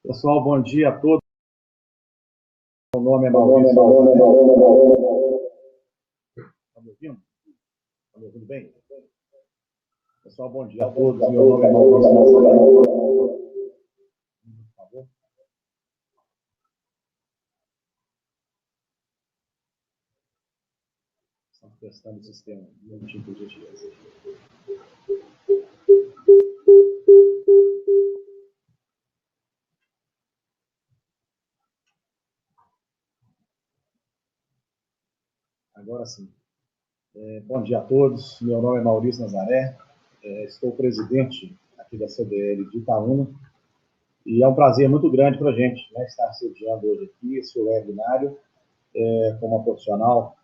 Pessoal, bom dia a todos. Meu nome é Maurício. Está me ouvindo? Está me ouvindo bem? Pessoal, bom dia a todos. Meu nome é Maurício. Por favor. Estamos testando o sistema. Um minutinho, por gentileza. Agora sim. Bom dia a todos. Meu nome é Maurício Nazaré. Estou presidente aqui da CDL de Itaúna. E é um prazer muito grande para a gente, né, estar sediando hoje aqui esse webinário com uma profissional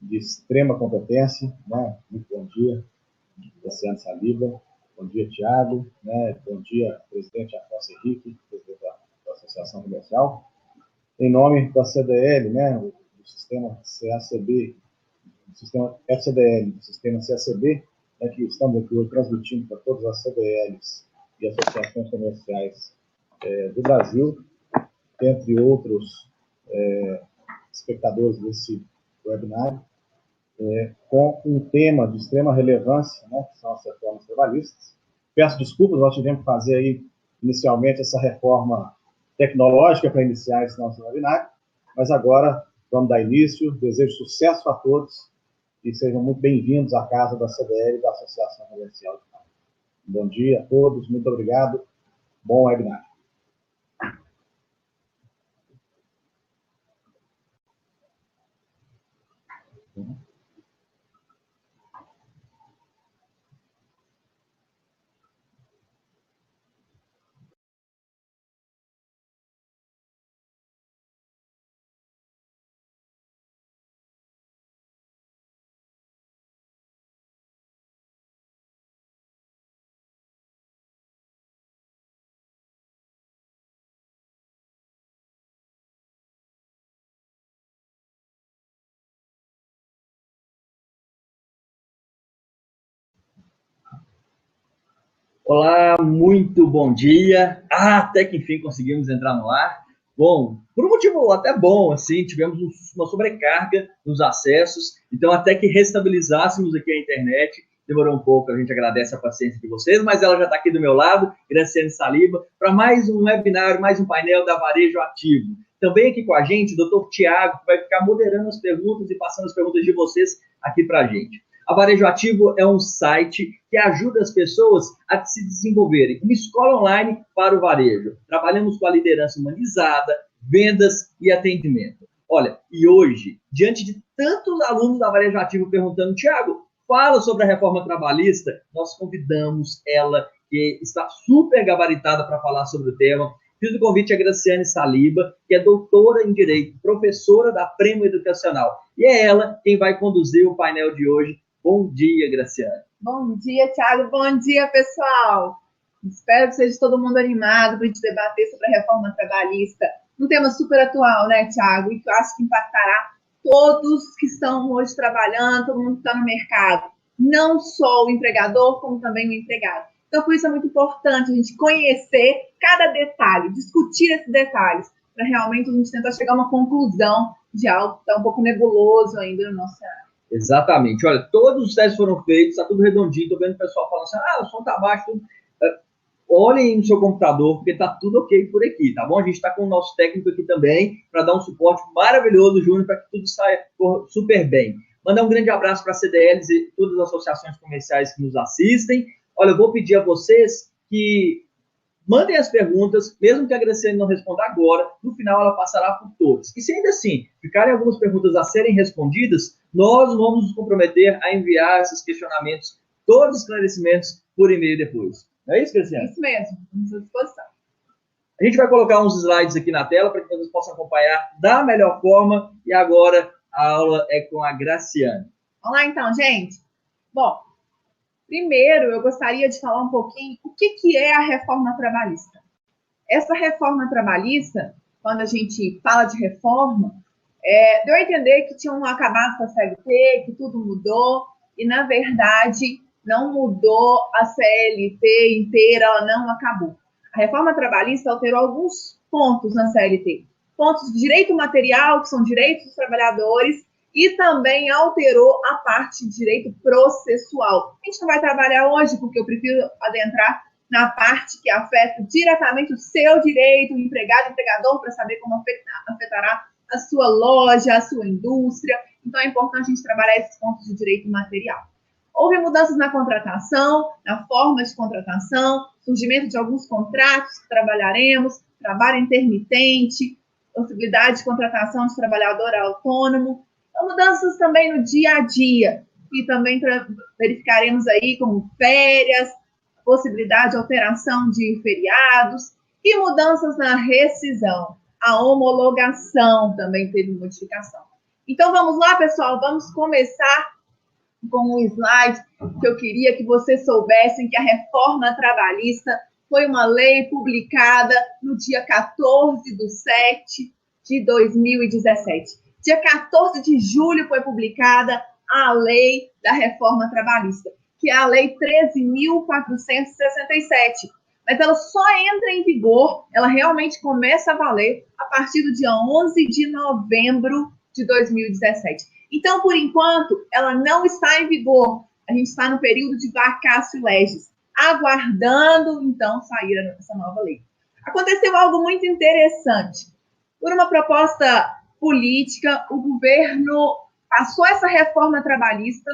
de extrema competência, né? Muito bom dia, Graciane Saliba. Bom dia, Tiago. Né? Bom dia, presidente Afonso Henrique, presidente da Associação Comercial. Em nome da CDL, né, do sistema CACB, do sistema FCDL, do sistema CACB, né, que estamos aqui hoje transmitindo para todas as CDLs e associações comerciais do Brasil, entre outros espectadores desse webinário, com um tema de extrema relevância, né, que são as reformas trabalhistas. Peço desculpas, nós tivemos que fazer aí, inicialmente, essa reforma tecnológica para iniciar esse nosso webinário, mas agora vamos dar início. Desejo sucesso a todos e sejam muito bem-vindos à casa da CDL e da Associação Comercial. Bom dia a todos, muito obrigado, bom webinário. Olá, muito bom dia. Até que enfim conseguimos entrar no ar. Bom, por um motivo até bom, assim, tivemos uma sobrecarga nos acessos, então até que restabilizássemos aqui a internet, demorou um pouco, a gente agradece a paciência de vocês, mas ela já está aqui do meu lado, Graciane Saliba, para mais um webinário, mais um painel da Varejo Ativo. Também aqui com a gente, o Dr. Tiago, que vai ficar moderando as perguntas e passando as perguntas de vocês aqui para a gente. A Varejo Ativo é um site que ajuda as pessoas a se desenvolverem, uma escola online para o varejo. Trabalhamos com a liderança humanizada, vendas e atendimento. Olha, e hoje, diante de tantos alunos da Varejo Ativo perguntando, Tiago, fala sobre a reforma trabalhista, nós convidamos ela, que está super gabaritada para falar sobre o tema. Fiz o convite a Graciane Saliba, que é doutora em Direito, professora da Prêmio Educacional. E é ela quem vai conduzir o painel de hoje. Bom dia, Graciane. Bom dia, Tiago. Bom dia, pessoal. Espero que seja todo mundo animado para a gente debater sobre a reforma trabalhista. Um tema super atual, né, Tiago? E que eu acho que impactará todos que estão hoje trabalhando, todo mundo que está no mercado. Não só o empregador, como também o empregado. Então, por isso é muito importante a gente conhecer cada detalhe, discutir esses detalhes, para realmente a gente tentar chegar a uma conclusão de algo que está um pouco nebuloso ainda no nosso cenário. Exatamente. Olha, todos os testes foram feitos, está tudo redondinho. Estou vendo o pessoal falando assim, o som está baixo. Tudo. Olhem no seu computador, porque está tudo ok por aqui, tá bom? A gente está com o nosso técnico aqui também, para dar um suporte maravilhoso, Júnior, para que tudo saia super bem. Mandar um grande abraço para a CDLs e todas as associações comerciais que nos assistem. Olha, eu vou pedir a vocês que mandem as perguntas, mesmo que a Graciane não responda agora, no final ela passará por todas. E se ainda assim ficarem algumas perguntas a serem respondidas, nós vamos nos comprometer a enviar esses questionamentos, todos os esclarecimentos, por e-mail depois. Não é isso, Graciane? Isso mesmo, estamos à disposição. A gente vai colocar uns slides aqui na tela para que vocês possam acompanhar da melhor forma. E agora a aula é com a Graciane. Vamos lá então, gente. Bom, primeiro, eu gostaria de falar um pouquinho o que é a reforma trabalhista. Essa reforma trabalhista, quando a gente fala de reforma, deu a entender que tinham acabado com a CLT, que tudo mudou, e, na verdade, não mudou a CLT inteira, ela não acabou. A reforma trabalhista alterou alguns pontos na CLT. Pontos de direito material, que são direitos dos trabalhadores, e também alterou a parte de direito processual. A gente não vai trabalhar hoje, porque eu prefiro adentrar na parte que afeta diretamente o seu direito, o empregado, o empregador, para saber como afetará a sua loja, a sua indústria. Então, é importante a gente trabalhar esses pontos de direito material. Houve mudanças na contratação, na forma de contratação, surgimento de alguns contratos que trabalharemos, trabalho intermitente, possibilidade de contratação de trabalhador autônomo, então, mudanças também no dia a dia, e também verificaremos aí como férias, possibilidade de alteração de feriados, e mudanças na rescisão. A homologação também teve modificação. Então, vamos lá, pessoal, vamos começar com um slide que eu queria que vocês soubessem que a reforma trabalhista foi uma lei publicada no dia 14/7/2017. Dia 14 de julho foi publicada a lei da reforma trabalhista, que é a lei 13.467. Mas ela só entra em vigor, ela realmente começa a valer a partir do dia 11 de novembro de 2017. Então, por enquanto, ela não está em vigor. A gente está no período de vacatio legis, aguardando, então, sair essa nova lei. Aconteceu algo muito interessante. Por uma proposta política, o governo passou essa reforma trabalhista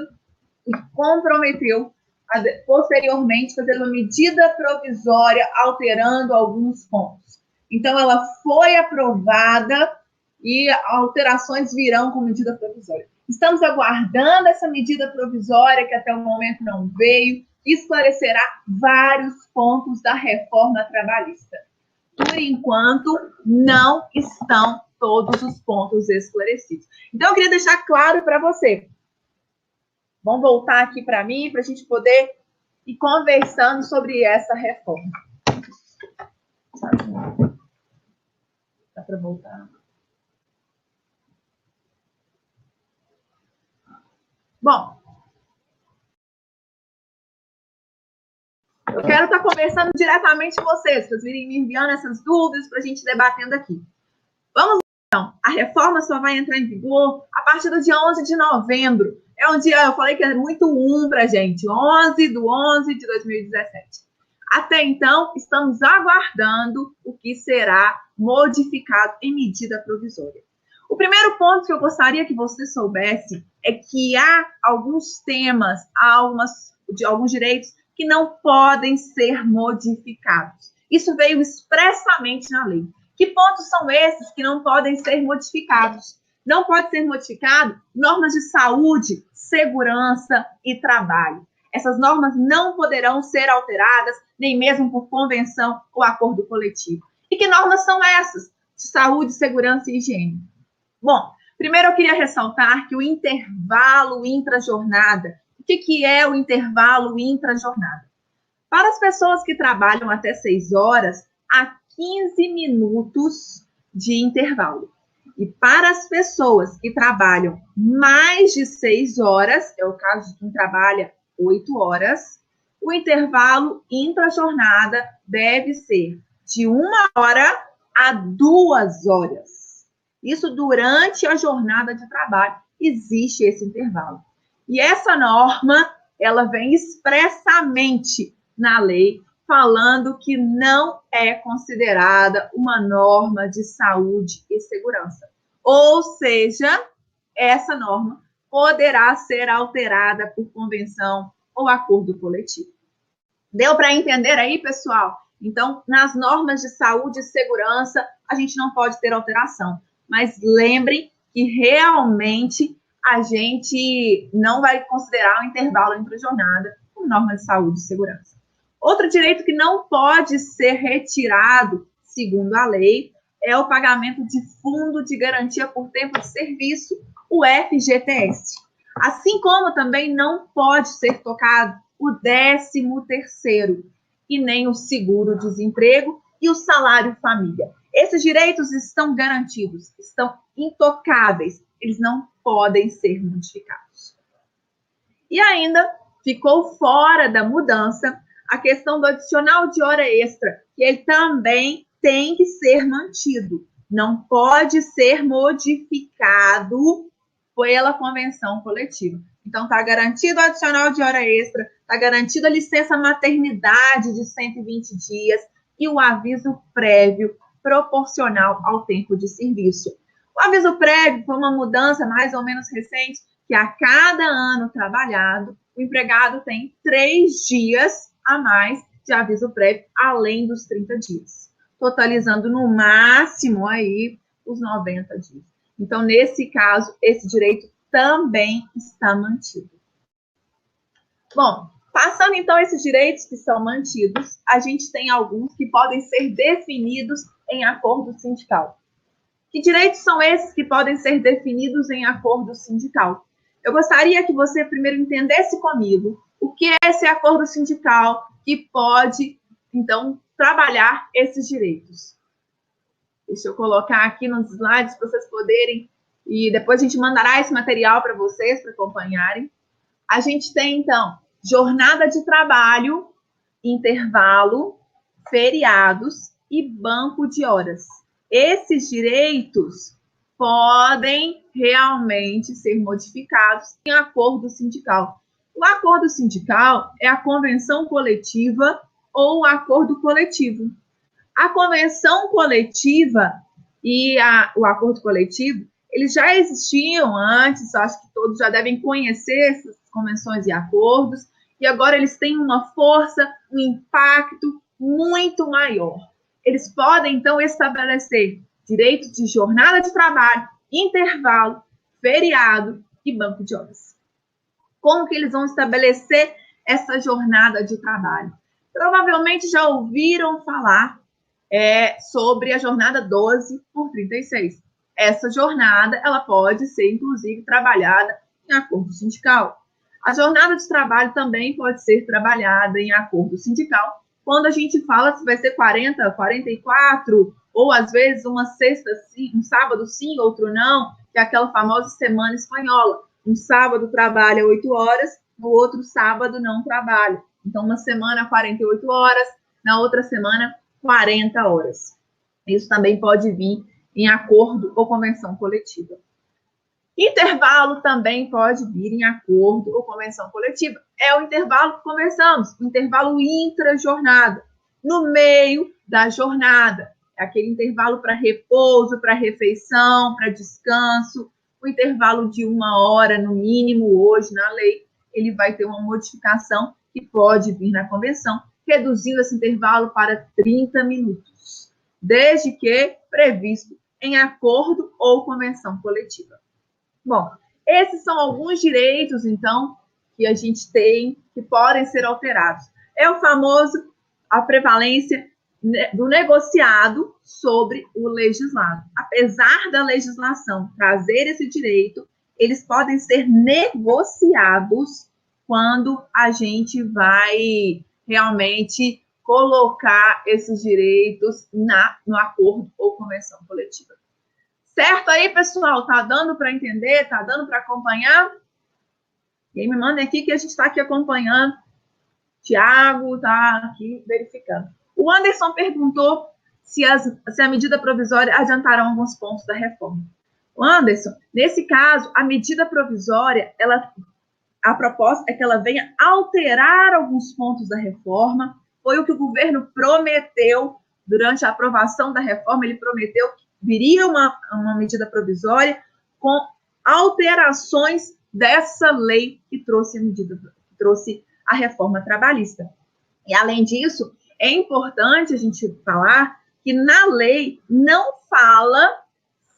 e comprometeu a, posteriormente, fazer uma medida provisória alterando alguns pontos. Então, ela foi aprovada e alterações virão com medida provisória. Estamos aguardando essa medida provisória, que até o momento não veio, e esclarecerá vários pontos da reforma trabalhista. Por enquanto, não estão todos os pontos esclarecidos. Então, eu queria deixar claro para você. Vamos voltar aqui para mim, para a gente poder ir conversando sobre essa reforma. Dá para voltar? Bom, eu quero estar conversando diretamente com vocês, para vocês virem me enviando essas dúvidas, para a gente debatendo aqui. Vamos lá, então. A reforma só vai entrar em vigor a partir do dia 11 de novembro. É um dia, eu falei que é muito para a gente, 11/11/2017. Até então, estamos aguardando o que será modificado em medida provisória. O primeiro ponto que eu gostaria que você soubesse é que há alguns temas, alguns direitos que não podem ser modificados. Isso veio expressamente na lei. Que pontos são esses que não podem ser modificados? Não pode ser modificado normas de saúde, segurança e trabalho. Essas normas não poderão ser alteradas, nem mesmo por convenção ou acordo coletivo. E que normas são essas? De saúde, segurança e higiene. Bom, primeiro eu queria ressaltar que o intervalo intrajornada. O que é o intervalo intrajornada? Para as pessoas que trabalham até 6 horas, há 15 minutos de intervalo. E para as pessoas que trabalham mais de 6 horas, é o caso de quem trabalha 8 horas, o intervalo intrajornada deve ser de 1 hora a 2 horas. Isso durante a jornada de trabalho, existe esse intervalo. E essa norma, ela vem expressamente na lei, falando que não é considerada uma norma de saúde e segurança. Ou seja, essa norma poderá ser alterada por convenção ou acordo coletivo. Deu para entender aí, pessoal? Então, nas normas de saúde e segurança, a gente não pode ter alteração. Mas lembrem que realmente a gente não vai considerar o intervalo entre jornada como norma de saúde e segurança. Outro direito que não pode ser retirado, segundo a lei, é o pagamento de Fundo de Garantia por Tempo de Serviço, o FGTS. Assim como também não pode ser tocado o 13º e nem o seguro-desemprego e o salário família. Esses direitos estão garantidos, estão intocáveis, eles não podem ser modificados. E ainda ficou fora da mudança a questão do adicional de hora extra, que ele também tem que ser mantido, não pode ser modificado pela convenção coletiva. Então, está garantido o adicional de hora extra, está garantida a licença maternidade de 120 dias e o aviso prévio proporcional ao tempo de serviço. O aviso prévio foi uma mudança mais ou menos recente, que a cada ano trabalhado, o empregado tem 3 dias a mais de aviso prévio, além dos 30 dias, totalizando no máximo aí os 90 dias. Então, nesse caso, esse direito também está mantido. Bom, passando então esses direitos que são mantidos, a gente tem alguns que podem ser definidos em acordo sindical. Que direitos são esses que podem ser definidos em acordo sindical? Eu gostaria que você primeiro entendesse comigo o que é esse acordo sindical que pode, então, trabalhar esses direitos. Deixa eu colocar aqui nos slides para vocês poderem, e depois a gente mandará esse material para vocês, para acompanharem. A gente tem, então, jornada de trabalho, intervalo, feriados e banco de horas. Esses direitos podem realmente ser modificados em acordo sindical. O acordo sindical é a convenção coletiva ou o acordo coletivo. A convenção coletiva e o acordo coletivo, eles já existiam antes, acho que todos já devem conhecer essas convenções e acordos, e agora eles têm uma força, um impacto muito maior. Eles podem, então, estabelecer direito de jornada de trabalho, intervalo, feriado e banco de horas. Como que eles vão estabelecer essa jornada de trabalho? Provavelmente já ouviram falar sobre a jornada 12 por 36. Essa jornada, ela pode ser, inclusive, trabalhada em acordo sindical. A jornada de trabalho também pode ser trabalhada em acordo sindical, quando a gente fala se vai ser 40, 44, ou às vezes uma sexta sim, um sábado sim, outro não, que é aquela famosa semana espanhola. Um sábado trabalha 8 horas, no outro sábado não trabalha. Então, uma semana 48 horas, na outra semana 40 horas. Isso também pode vir em acordo ou convenção coletiva. Intervalo também pode vir em acordo ou convenção coletiva. É o intervalo que conversamos, o intervalo intra-jornada, no meio da jornada. É aquele intervalo para repouso, para refeição, para descanso. O intervalo de 1 hora, no mínimo, hoje, na lei, ele vai ter uma modificação que pode vir na convenção, reduzindo esse intervalo para 30 minutos, desde que previsto em acordo ou convenção coletiva. Bom, esses são alguns direitos, então, que a gente tem, que podem ser alterados. É o famoso, a prevalência do negociado sobre o legislado. Apesar da legislação trazer esse direito, eles podem ser negociados quando a gente vai realmente colocar esses direitos no acordo ou convenção coletiva. Certo aí, pessoal? Tá dando para entender? Tá dando para acompanhar? E aí me mandem aqui que a gente está aqui acompanhando. Tiago está aqui verificando. O Anderson perguntou se a medida provisória adiantará alguns pontos da reforma. O Anderson, nesse caso, a medida provisória, a proposta é que ela venha alterar alguns pontos da reforma. Foi o que o governo prometeu durante a aprovação da reforma. Ele prometeu que viria uma medida provisória com alterações dessa lei que trouxe a reforma trabalhista. E, além disso, é importante a gente falar que na lei não fala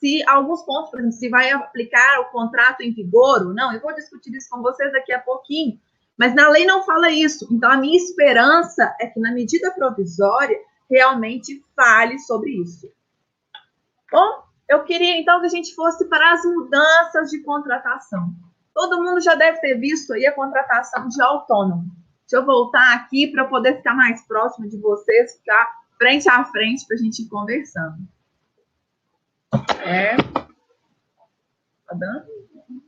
se alguns pontos, por exemplo, se vai aplicar o contrato em vigor ou não. Eu vou discutir isso com vocês daqui a pouquinho, mas na lei não fala isso. Então, a minha esperança é que na medida provisória realmente fale sobre isso. Bom, eu queria então que a gente fosse para as mudanças de contratação. Todo mundo já deve ter visto aí a contratação de autônomo. Deixa eu voltar aqui para poder ficar mais próximo de vocês, ficar frente a frente para a gente ir conversando. Tá dando?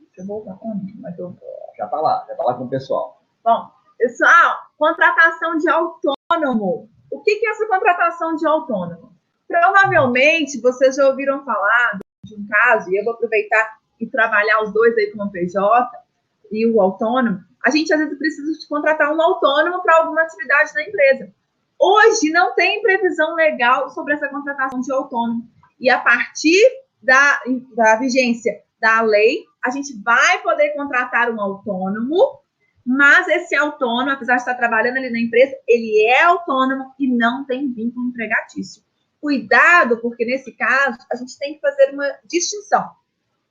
Deixa eu voltar comigo, mas eu já tá lá com o pessoal. Bom, pessoal, contratação de autônomo. O que é essa contratação de autônomo? Provavelmente vocês já ouviram falar de um caso, e eu vou aproveitar e trabalhar os dois aí como PJ e o autônomo. A gente às vezes precisa de contratar um autônomo para alguma atividade na empresa. Hoje não tem previsão legal sobre essa contratação de autônomo. E a partir da vigência da lei, a gente vai poder contratar um autônomo, mas esse autônomo, apesar de estar trabalhando ali na empresa, ele é autônomo e não tem vínculo empregatício. Cuidado, porque nesse caso, a gente tem que fazer uma distinção.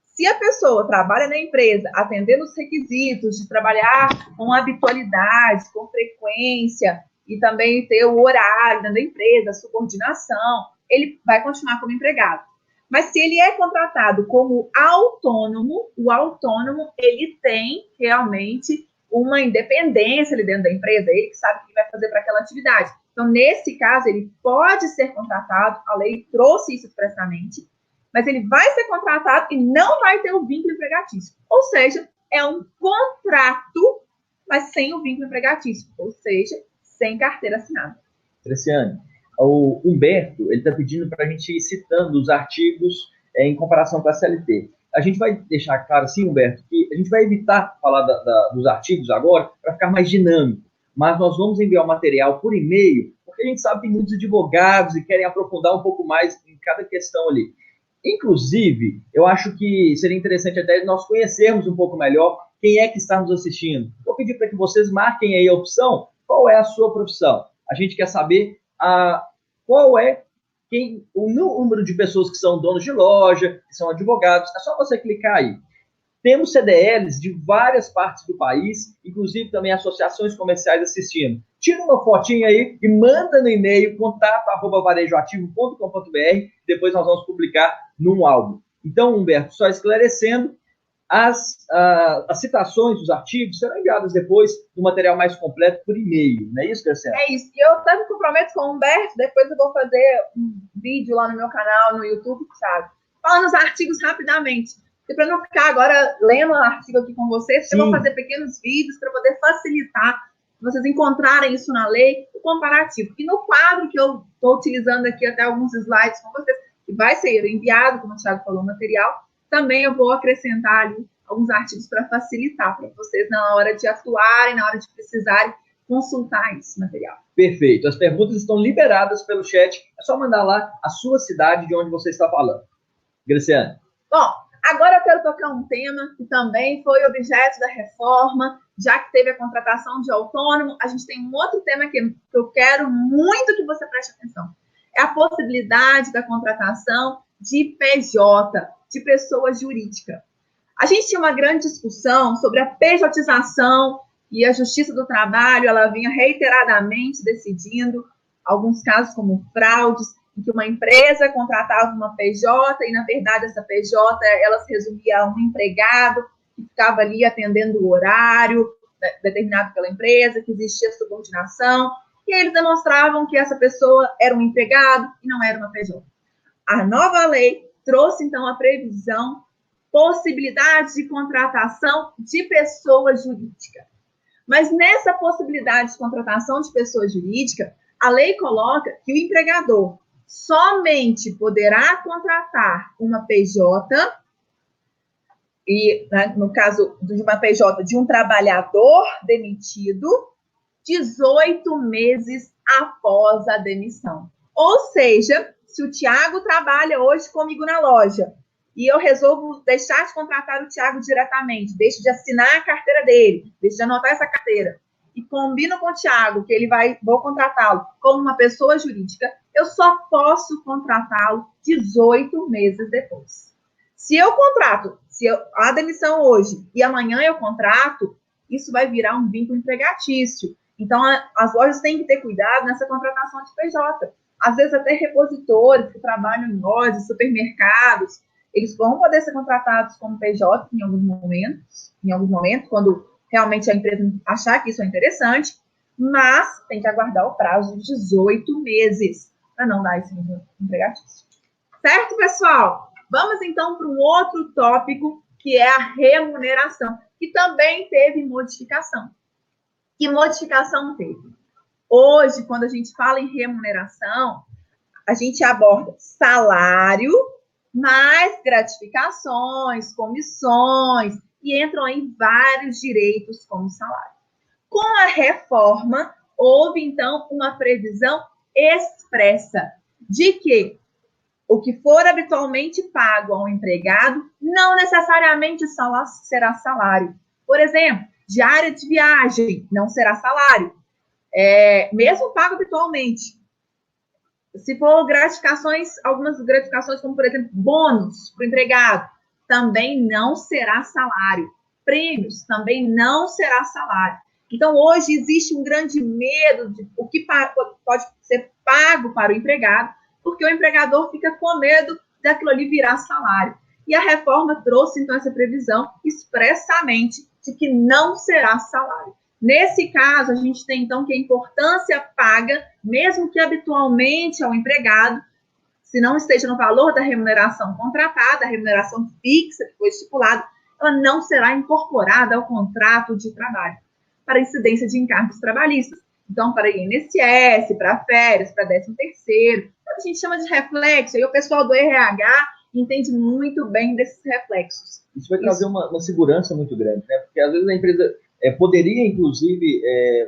Se a pessoa trabalha na empresa, atendendo os requisitos de trabalhar com habitualidade, com frequência, e também ter o horário da empresa, a subordinação, ele vai continuar como empregado. Mas se ele é contratado como autônomo, o autônomo, ele tem realmente uma independência ali dentro da empresa, ele que sabe o que vai fazer para aquela atividade. Então, nesse caso, ele pode ser contratado, a lei trouxe isso expressamente, mas ele vai ser contratado e não vai ter o vínculo empregatício. Ou seja, é um contrato, mas sem o vínculo empregatício, ou seja, sem carteira assinada. Graciane, o Humberto ele está pedindo para a gente ir citando os artigos em comparação com a CLT. A gente vai deixar claro, sim, Humberto, que a gente vai evitar falar dos artigos agora para ficar mais dinâmico, mas nós vamos enviar o material por e-mail, porque a gente sabe que tem muitos advogados e querem aprofundar um pouco mais em cada questão ali. Inclusive, eu acho que seria interessante até nós conhecermos um pouco melhor quem é que está nos assistindo. Vou pedir para que vocês marquem aí a opção, qual é a sua profissão. A gente quer saber qual é o número de pessoas que são donos de loja, que são advogados. É só você clicar aí. Temos CDLs de várias partes do país, inclusive também associações comerciais assistindo. Tira uma fotinha aí e manda no e-mail contato@varejoativo.com.br. Depois nós vamos publicar num álbum. Então, Humberto, só esclarecendo, as citações dos artigos serão enviadas depois no material mais completo por e-mail. Não é isso, Graciela? É isso. E eu até me comprometo com o Humberto, depois eu vou fazer um vídeo lá no meu canal, no YouTube, sabe? Falando os artigos rapidamente. E para não ficar agora lendo o artigo aqui com vocês, eu vou fazer pequenos vídeos para poder facilitar vocês encontrarem isso na lei, o comparativo. E no quadro que eu estou utilizando aqui, até alguns slides com vocês, que vai ser enviado, como o Thiago falou, o material, também eu vou acrescentar ali alguns artigos para facilitar para vocês na hora de atuarem, na hora de precisarem consultar esse material. Perfeito. As perguntas estão liberadas pelo chat. É só mandar lá a sua cidade de onde você está falando. Graciane. Bom, agora eu quero tocar um tema que também foi objeto da reforma, já que teve a contratação de autônomo. A gente tem um outro tema que eu quero muito que você preste atenção. É a possibilidade da contratação de PJ, de pessoa jurídica. A gente tinha uma grande discussão sobre a pejotização e a Justiça do Trabalho, ela vinha reiteradamente decidindo alguns casos como fraudes, em que uma empresa contratava uma PJ e, na verdade, essa PJ, ela se resumia a um empregado que ficava ali atendendo o horário determinado pela empresa, que existia subordinação, e aí eles demonstravam que essa pessoa era um empregado e não era uma PJ. A nova lei trouxe, então, a previsão, possibilidade de contratação de pessoa jurídica. Mas nessa possibilidade de contratação de pessoa jurídica, a lei coloca que o empregador somente poderá contratar uma PJ, e no caso de uma PJ de um trabalhador demitido, 18 meses após a demissão. Ou seja, se o Thiago trabalha hoje comigo na loja e eu resolvo deixar de contratar o Thiago diretamente, deixo de assinar a carteira dele, deixo de anotar essa carteira, e combino com o Thiago que vou contratá-lo como uma pessoa jurídica, eu só posso contratá-lo 18 meses depois. Se eu contrato, a demissão hoje e amanhã eu contrato, isso vai virar um vínculo empregatício. Então, as lojas têm que ter cuidado nessa contratação de PJ. Às vezes, até repositores que trabalham em lojas, supermercados, eles vão poder ser contratados como PJ em alguns momentos, quando realmente a empresa achar que isso é interessante, mas tem que aguardar o prazo de 18 meses para não dar esse vínculo empregatício. Certo, pessoal? Vamos, então, para um outro tópico, que é a remuneração, que também teve modificação. Que modificação teve? Hoje, quando a gente fala em remuneração, a gente aborda salário, mais gratificações, comissões, e entram em vários direitos como salário. Com a reforma, houve, então, uma previsão expressa de que o que for habitualmente pago ao empregado não necessariamente será salário. Por exemplo, diária de viagem não será salário, mesmo pago habitualmente. Se for gratificações, algumas gratificações, como, por exemplo, bônus para o empregado, também não será salário. Prêmios também não será salário. Então, hoje existe um grande medo de o que pode ser pago para o empregado, porque o empregador fica com medo daquilo ali virar salário. E a reforma trouxe, então, essa previsão expressamente de que não será salário. Nesse caso, a gente tem, então, que a importância paga, mesmo que habitualmente ao empregado, se não esteja no valor da remuneração contratada, a remuneração fixa que foi estipulada, ela não será incorporada ao contrato de trabalho para incidência de encargos trabalhistas. Então, para INSS, para férias, para 13º, a gente chama de reflexo, e o pessoal do RH entende muito bem desses reflexos. Isso vai trazer uma segurança muito grande, né? Porque às vezes a empresa poderia, inclusive,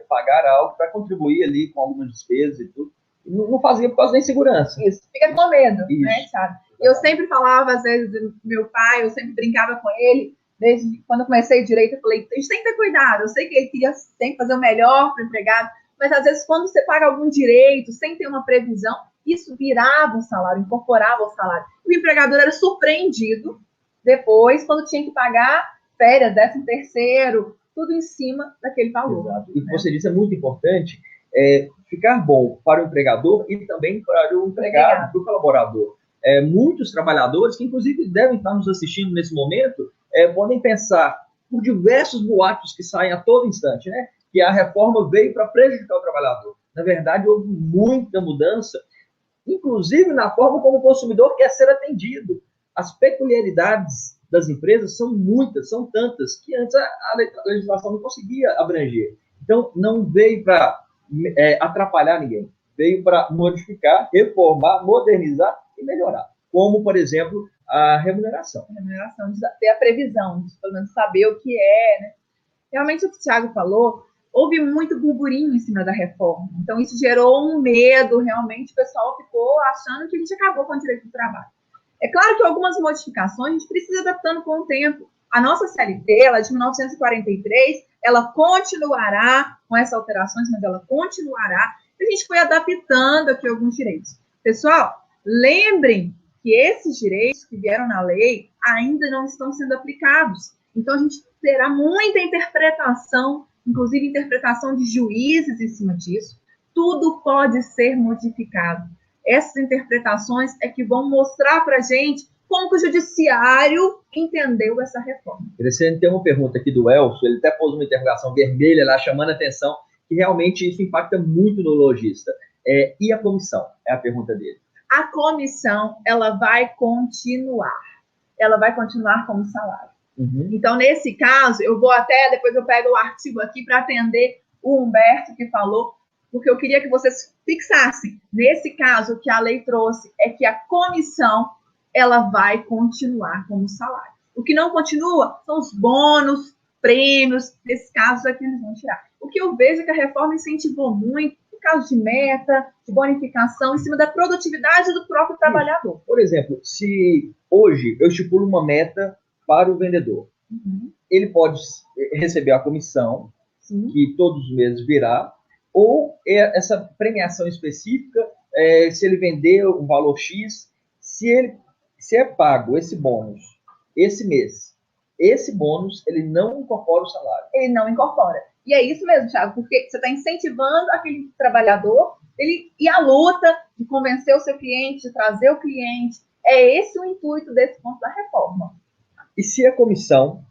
pagar algo para contribuir ali com algumas despesas e tudo. Não fazia por causa da insegurança. Isso, fica com medo, né, Thiago? Eu sempre falava, às vezes, meu pai, eu sempre brincava com ele, desde quando eu comecei direito, eu falei, a gente tem que ter cuidado, eu sei que ele queria sempre fazer o melhor para o empregado, mas às vezes quando você paga algum direito, sem ter uma previsão, isso virava um salário, incorporava o salário. O empregador era surpreendido depois, quando tinha que pagar férias, 13º, tudo em cima daquele valor. Exato. E o que você disse é muito importante, ficar bom para o empregador e também para o empregado, para o colaborador. Muitos trabalhadores, que inclusive devem estar nos assistindo nesse momento, podem pensar, por diversos boatos que saem a todo instante, né, que a reforma veio para prejudicar o trabalhador. Na verdade, houve muita mudança, inclusive na forma como o consumidor quer ser atendido. As peculiaridades das empresas são muitas, são tantas, que antes a legislação não conseguia abranger. Então, não veio para atrapalhar ninguém, veio para modificar, reformar, modernizar e melhorar. Como, por exemplo, a remuneração. A remuneração, de ter a previsão, de pelo menos saber o que é, né? Realmente, o que o Thiago falou, houve muito burburinho em cima da reforma. Então, isso gerou um medo, realmente, o pessoal ficou achando que a gente acabou com o direito do trabalho. É claro que algumas modificações a gente precisa adaptando com o tempo. A nossa CLT, ela é de 1943, ela continuará com essas alterações, mas ela continuará. A gente foi adaptando aqui alguns direitos. Pessoal, lembrem que esses direitos que vieram na lei ainda não estão sendo aplicados. Então, a gente terá muita interpretação, inclusive interpretação de juízes em cima disso. Tudo pode ser modificado. Essas interpretações é que vão mostrar para a gente como que o judiciário entendeu essa reforma. Interessante, tem uma pergunta aqui do Elcio, ele até pôs uma interrogação vermelha lá, chamando a atenção, que realmente isso impacta muito no lojista. E a comissão? É a pergunta dele. A comissão, ela vai continuar. Ela vai continuar como salário. Uhum. Então, nesse caso, depois eu pego o artigo aqui para atender o Humberto que falou, porque eu queria que vocês fixassem. Nesse caso, o que a lei trouxe é que a comissão, ela vai continuar como salário. O que não continua são os bônus, prêmios, nesses casos aqui eles vão tirar. O que eu vejo é que a reforma incentivou muito, no caso de meta, de bonificação, em cima da produtividade do próprio trabalhador. Por exemplo, se hoje eu estipulo uma meta para o vendedor, ele pode receber a comissão, Sim, que todos os meses virá, ou essa premiação específica, se ele vender um valor X, se é pago esse bônus esse mês, esse bônus ele não incorpora o salário. Ele não incorpora. E é isso mesmo, Thiago, porque você está incentivando aquele trabalhador e a luta de convencer o seu cliente, de trazer o cliente. É esse o intuito desse ponto da reforma. E se a comissão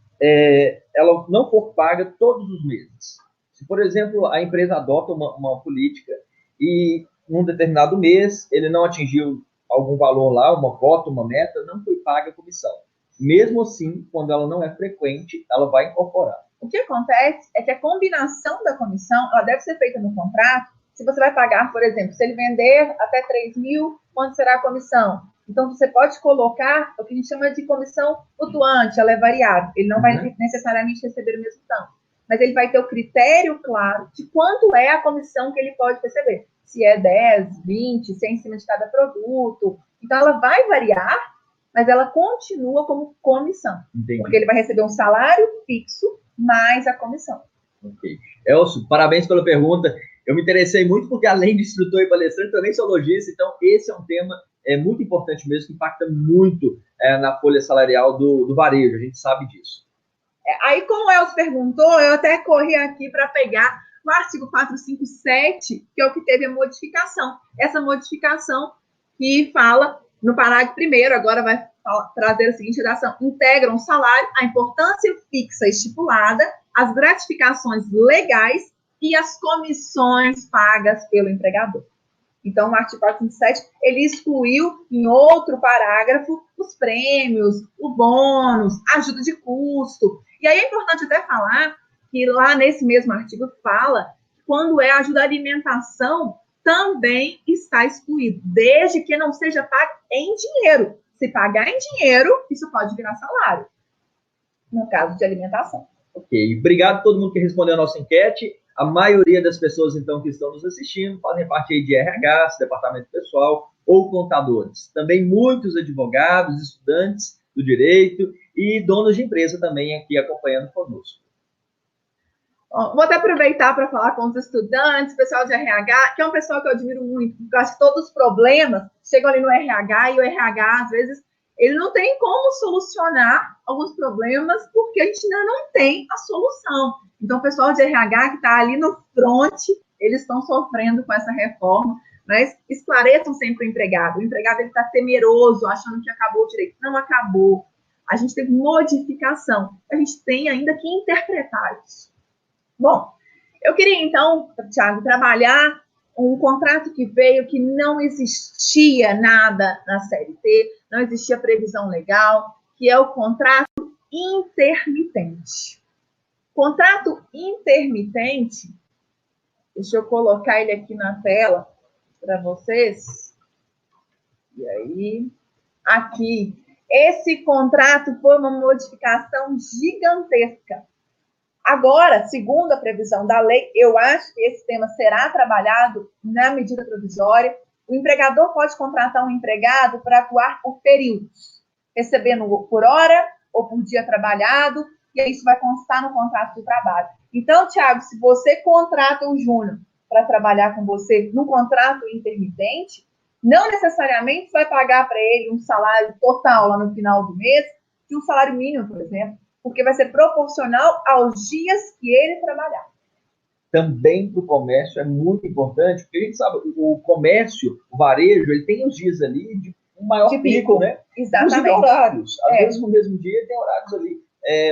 ela não for paga todos os meses? Se, por exemplo, a empresa adota uma política e num determinado mês ele não atingiu algum valor lá, uma cota, uma meta, não foi paga a comissão. Mesmo assim, quando ela não é frequente, ela vai incorporar. O que acontece é que a combinação da comissão ela deve ser feita no contrato se você vai pagar, por exemplo, se ele vender até 3 mil, quanto será a comissão? Então, você pode colocar o que a gente chama de comissão flutuante, ela é variável. Ele não vai necessariamente receber o mesmo tanto. Mas ele vai ter o critério claro de quanto é a comissão que ele pode receber. Se é 10, 20, se é em cima de cada produto. Então, ela vai variar, mas ela continua como comissão. Entendi. Porque ele vai receber um salário fixo mais a comissão. Ok. Elcio, parabéns pela pergunta. Eu me interessei muito porque, além de instrutor e palestrante, também sou lojista. Então, esse é um tema muito importante mesmo, que impacta muito na folha salarial do varejo. A gente sabe disso. Aí, como o Elcio perguntou, eu até corri aqui para pegar o artigo 457, que é o que teve a modificação. Essa modificação que fala no parágrafo 1º, agora vai trazer a seguinte redação: integram o salário, a importância fixa estipulada, as gratificações legais e as comissões pagas pelo empregador. Então, o artigo 427, ele excluiu em outro parágrafo os prêmios, o bônus, ajuda de custo. E aí é importante até falar que lá nesse mesmo artigo fala que quando é ajuda à alimentação, também está excluído, desde que não seja pago em dinheiro. Se pagar em dinheiro, isso pode virar salário, no caso de alimentação. Ok, obrigado a todo mundo que respondeu a nossa enquete. A maioria das pessoas, então, que estão nos assistindo, fazem parte aí de RH, departamento pessoal ou contadores. Também muitos advogados, estudantes do direito e donos de empresa também aqui acompanhando conosco. Vou até aproveitar para falar com os estudantes, pessoal de RH, que é um pessoal que eu admiro muito, porque eu acho que todos os problemas chegam ali no RH e o RH, às vezes, ele não tem como solucionar alguns problemas porque a gente ainda não tem a solução. Então, o pessoal de RH que está ali no front, eles estão sofrendo com essa reforma, mas esclareçam sempre o empregado. O empregado está temeroso, achando que acabou o direito. Não acabou. A gente teve modificação. A gente tem ainda que interpretar isso. Bom, eu queria, então, Thiago, trabalhar um contrato que veio que não existia nada na CLT, não existia previsão legal, que é o contrato intermitente. Contrato intermitente, deixa eu colocar ele aqui na tela para vocês. E aí, aqui, esse contrato foi uma modificação gigantesca. Agora, segundo a previsão da lei, eu acho que esse tema será trabalhado na medida provisória. O empregador pode contratar um empregado para atuar por períodos, recebendo por hora ou por dia trabalhado, e aí isso vai constar no contrato de trabalho. Então, Thiago, se você contrata um júnior para trabalhar com você num contrato intermitente, não necessariamente você vai pagar para ele um salário total lá no final do mês, de um salário mínimo, por exemplo, porque vai ser proporcional aos dias que ele trabalhar. Também para o comércio é muito importante, porque a gente sabe, o comércio, o varejo, ele tem os dias ali de um maior pico, né? Exatamente. Inclusive horários. Às vezes no mesmo dia tem horários ali.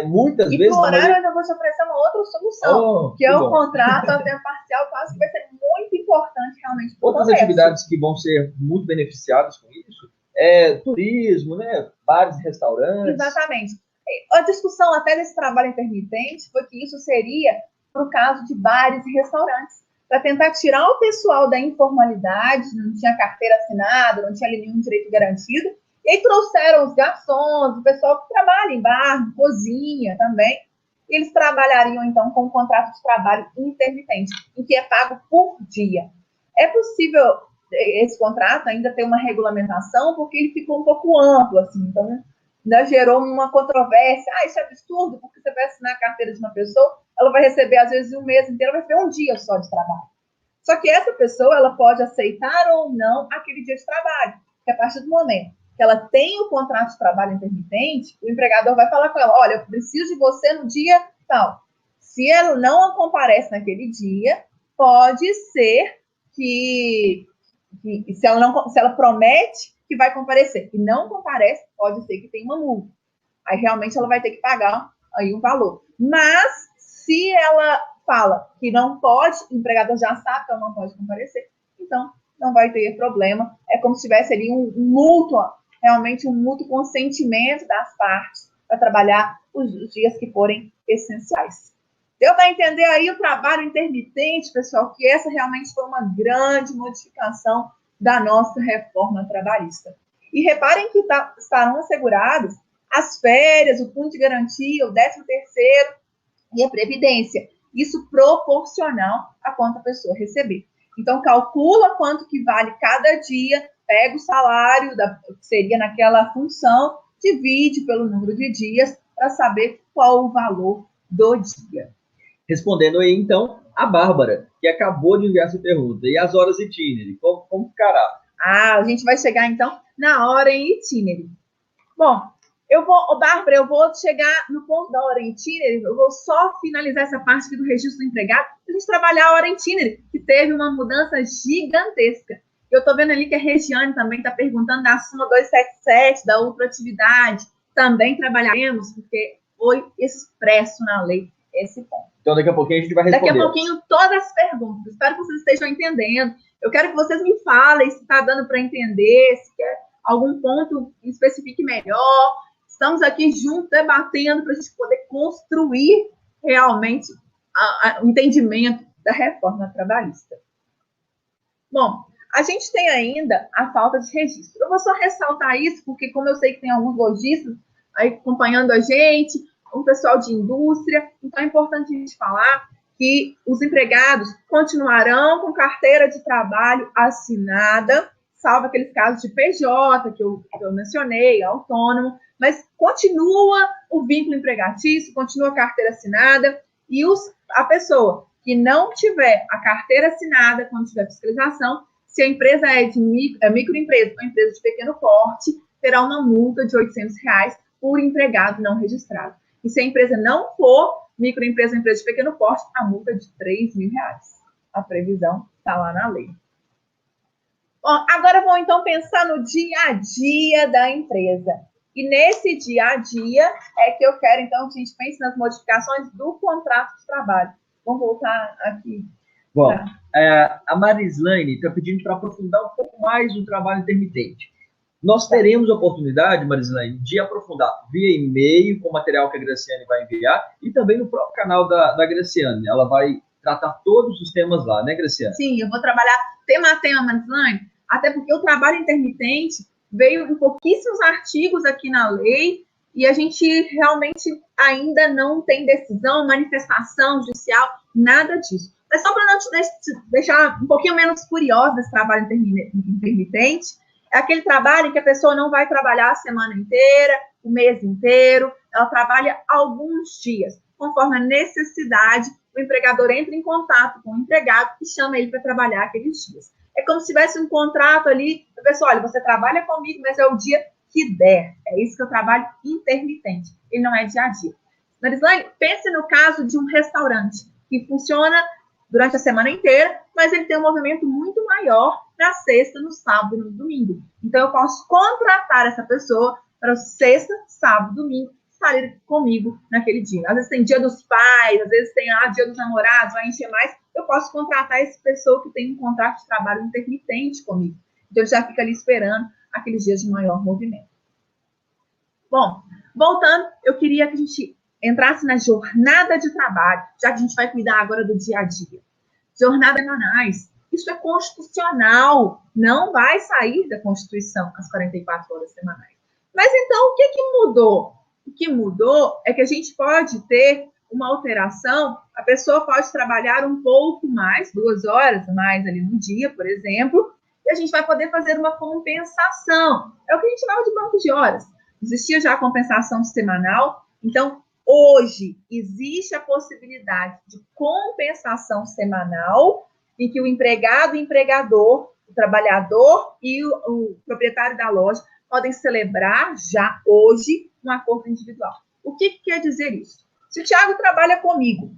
Muitas vezes... E no horário eu ainda vou te oferecer uma outra solução, que é o contrato a tempo parcial, que eu acho que vai ser muito importante realmente para o comércio. Outras atividades que vão ser muito beneficiadas com isso turismo, né? Bares e restaurantes. Exatamente. A discussão até desse trabalho intermitente foi que isso seria para o caso de bares e restaurantes, para tentar tirar o pessoal da informalidade, não tinha carteira assinada, não tinha ali nenhum direito garantido, e aí trouxeram os garçons, o pessoal que trabalha em bar, cozinha também, e eles trabalhariam então com um contrato de trabalho intermitente, em que é pago por dia. É possível esse contrato ainda ter uma regulamentação, porque ele ficou um pouco amplo, assim, então ainda gerou uma controvérsia. Isso é absurdo, porque você vai assinar a carteira de uma pessoa, ela vai receber, às vezes, um mês inteiro, vai receber um dia só de trabalho. Só que essa pessoa, ela pode aceitar ou não aquele dia de trabalho, porque a partir do momento que ela tem o contrato de trabalho intermitente, o empregador vai falar com ela: olha, eu preciso de você no dia tal. Se ela não comparece naquele dia, pode ser que se ela promete que vai comparecer e não comparece, pode ser que tenha uma multa. Aí realmente ela vai ter que pagar aí um valor. Mas se ela fala que não pode, o empregador já sabe que ela não pode comparecer, então não vai ter problema. É como se tivesse ali um mútuo, realmente um mútuo consentimento das partes para trabalhar os dias que forem essenciais. Deu para entender aí o trabalho intermitente, pessoal, que essa realmente foi uma grande modificação da nossa reforma trabalhista. E reparem que estarão assegurados as férias, o fundo de garantia, o 13º e a previdência. Isso proporcional a quanto a pessoa receber. Então, calcula quanto que vale cada dia, pega o salário que seria naquela função, divide pelo número de dias para saber qual o valor do dia. Respondendo aí, então, a Bárbara, que acabou de enviar essa pergunta. E as horas itinerary, como ficará? A gente vai chegar, então, na hora em itinerary. Bom, Bárbara, eu vou chegar no ponto da hora em itinerary, eu vou só finalizar essa parte aqui do registro do empregado, para a gente trabalhar a hora em itinerary, que teve uma mudança gigantesca. Eu estou vendo ali que a Regiane também está perguntando da súmula 277, da ultratividade. Também trabalharemos, porque foi expresso na lei esse ponto. Então, daqui a pouquinho a gente vai responder. Daqui a pouquinho, todas as perguntas. Espero que vocês estejam entendendo. Eu quero que vocês me falem se está dando para entender, se quer algum ponto especifique melhor. Estamos aqui juntos, debatendo, para a gente poder construir realmente o entendimento da reforma trabalhista. Bom, a gente tem ainda a falta de registro. Eu vou só ressaltar isso, porque como eu sei que tem alguns lojistas aí acompanhando a gente, um pessoal de indústria, então é importante a gente falar que os empregados continuarão com carteira de trabalho assinada, salvo aqueles casos de PJ que eu mencionei, autônomo, mas continua o vínculo empregatício, continua a carteira assinada, e a pessoa que não tiver a carteira assinada, quando tiver fiscalização, se a empresa é de microempresa ou empresa de pequeno porte, terá uma multa de R$ 800 por empregado não registrado. E se a empresa não for microempresa ou empresa de pequeno porte, a multa é de R$ 3.000. A previsão está lá na lei. Bom, agora vamos então pensar no dia a dia da empresa. E nesse dia a dia é que eu quero então que a gente pense nas modificações do contrato de trabalho. Vamos voltar aqui. Bom, a Marislaine está pedindo para aprofundar um pouco mais o trabalho intermitente. Nós teremos a oportunidade, Marislaine, de aprofundar via e-mail, com o material que a Graciane vai enviar, e também no próprio canal da Graciane. Ela vai tratar todos os temas lá, né, Graciane? Sim, eu vou trabalhar tema a tema, Marislaine, até porque o trabalho intermitente veio em pouquíssimos artigos aqui na lei, e a gente realmente ainda não tem decisão, manifestação judicial, nada disso. Mas só para não te deixar um pouquinho menos curiosa desse trabalho intermitente, é aquele trabalho em que a pessoa não vai trabalhar a semana inteira, o mês inteiro, ela trabalha alguns dias. Conforme a necessidade, o empregador entra em contato com o empregado e chama ele para trabalhar aqueles dias. É como se tivesse um contrato ali, a pessoa, olha, você trabalha comigo, mas é o dia que der. É isso que eu trabalho intermitente. Ele não é dia a dia. Marislaine, pense no caso de um restaurante que funciona durante a semana inteira, mas ele tem um movimento muito maior na sexta, no sábado e no domingo. Então, eu posso contratar essa pessoa para sexta, sábado, domingo, estar comigo naquele dia. Às vezes tem dia dos pais, às vezes tem dia dos namorados, vai encher mais. Eu posso contratar essa pessoa que tem um contrato de trabalho intermitente comigo. Então, ele já fica ali esperando aqueles dias de maior movimento. Bom, voltando, eu queria que a gente entrasse na jornada de trabalho, já que a gente vai cuidar agora do dia a dia. Jornadas semanais, isso é constitucional, não vai sair da Constituição as 44 horas semanais. Mas então, o que mudou? O que mudou é que a gente pode ter uma alteração, a pessoa pode trabalhar um pouco mais, 2 horas mais ali no dia, por exemplo, e a gente vai poder fazer uma compensação. É o que a gente chama de banco de horas. Existia já a compensação semanal, então, hoje existe a possibilidade de compensação semanal em que o empregado, o empregador, o trabalhador e o proprietário da loja podem celebrar já hoje um acordo individual. O que quer dizer isso? Se o Thiago trabalha comigo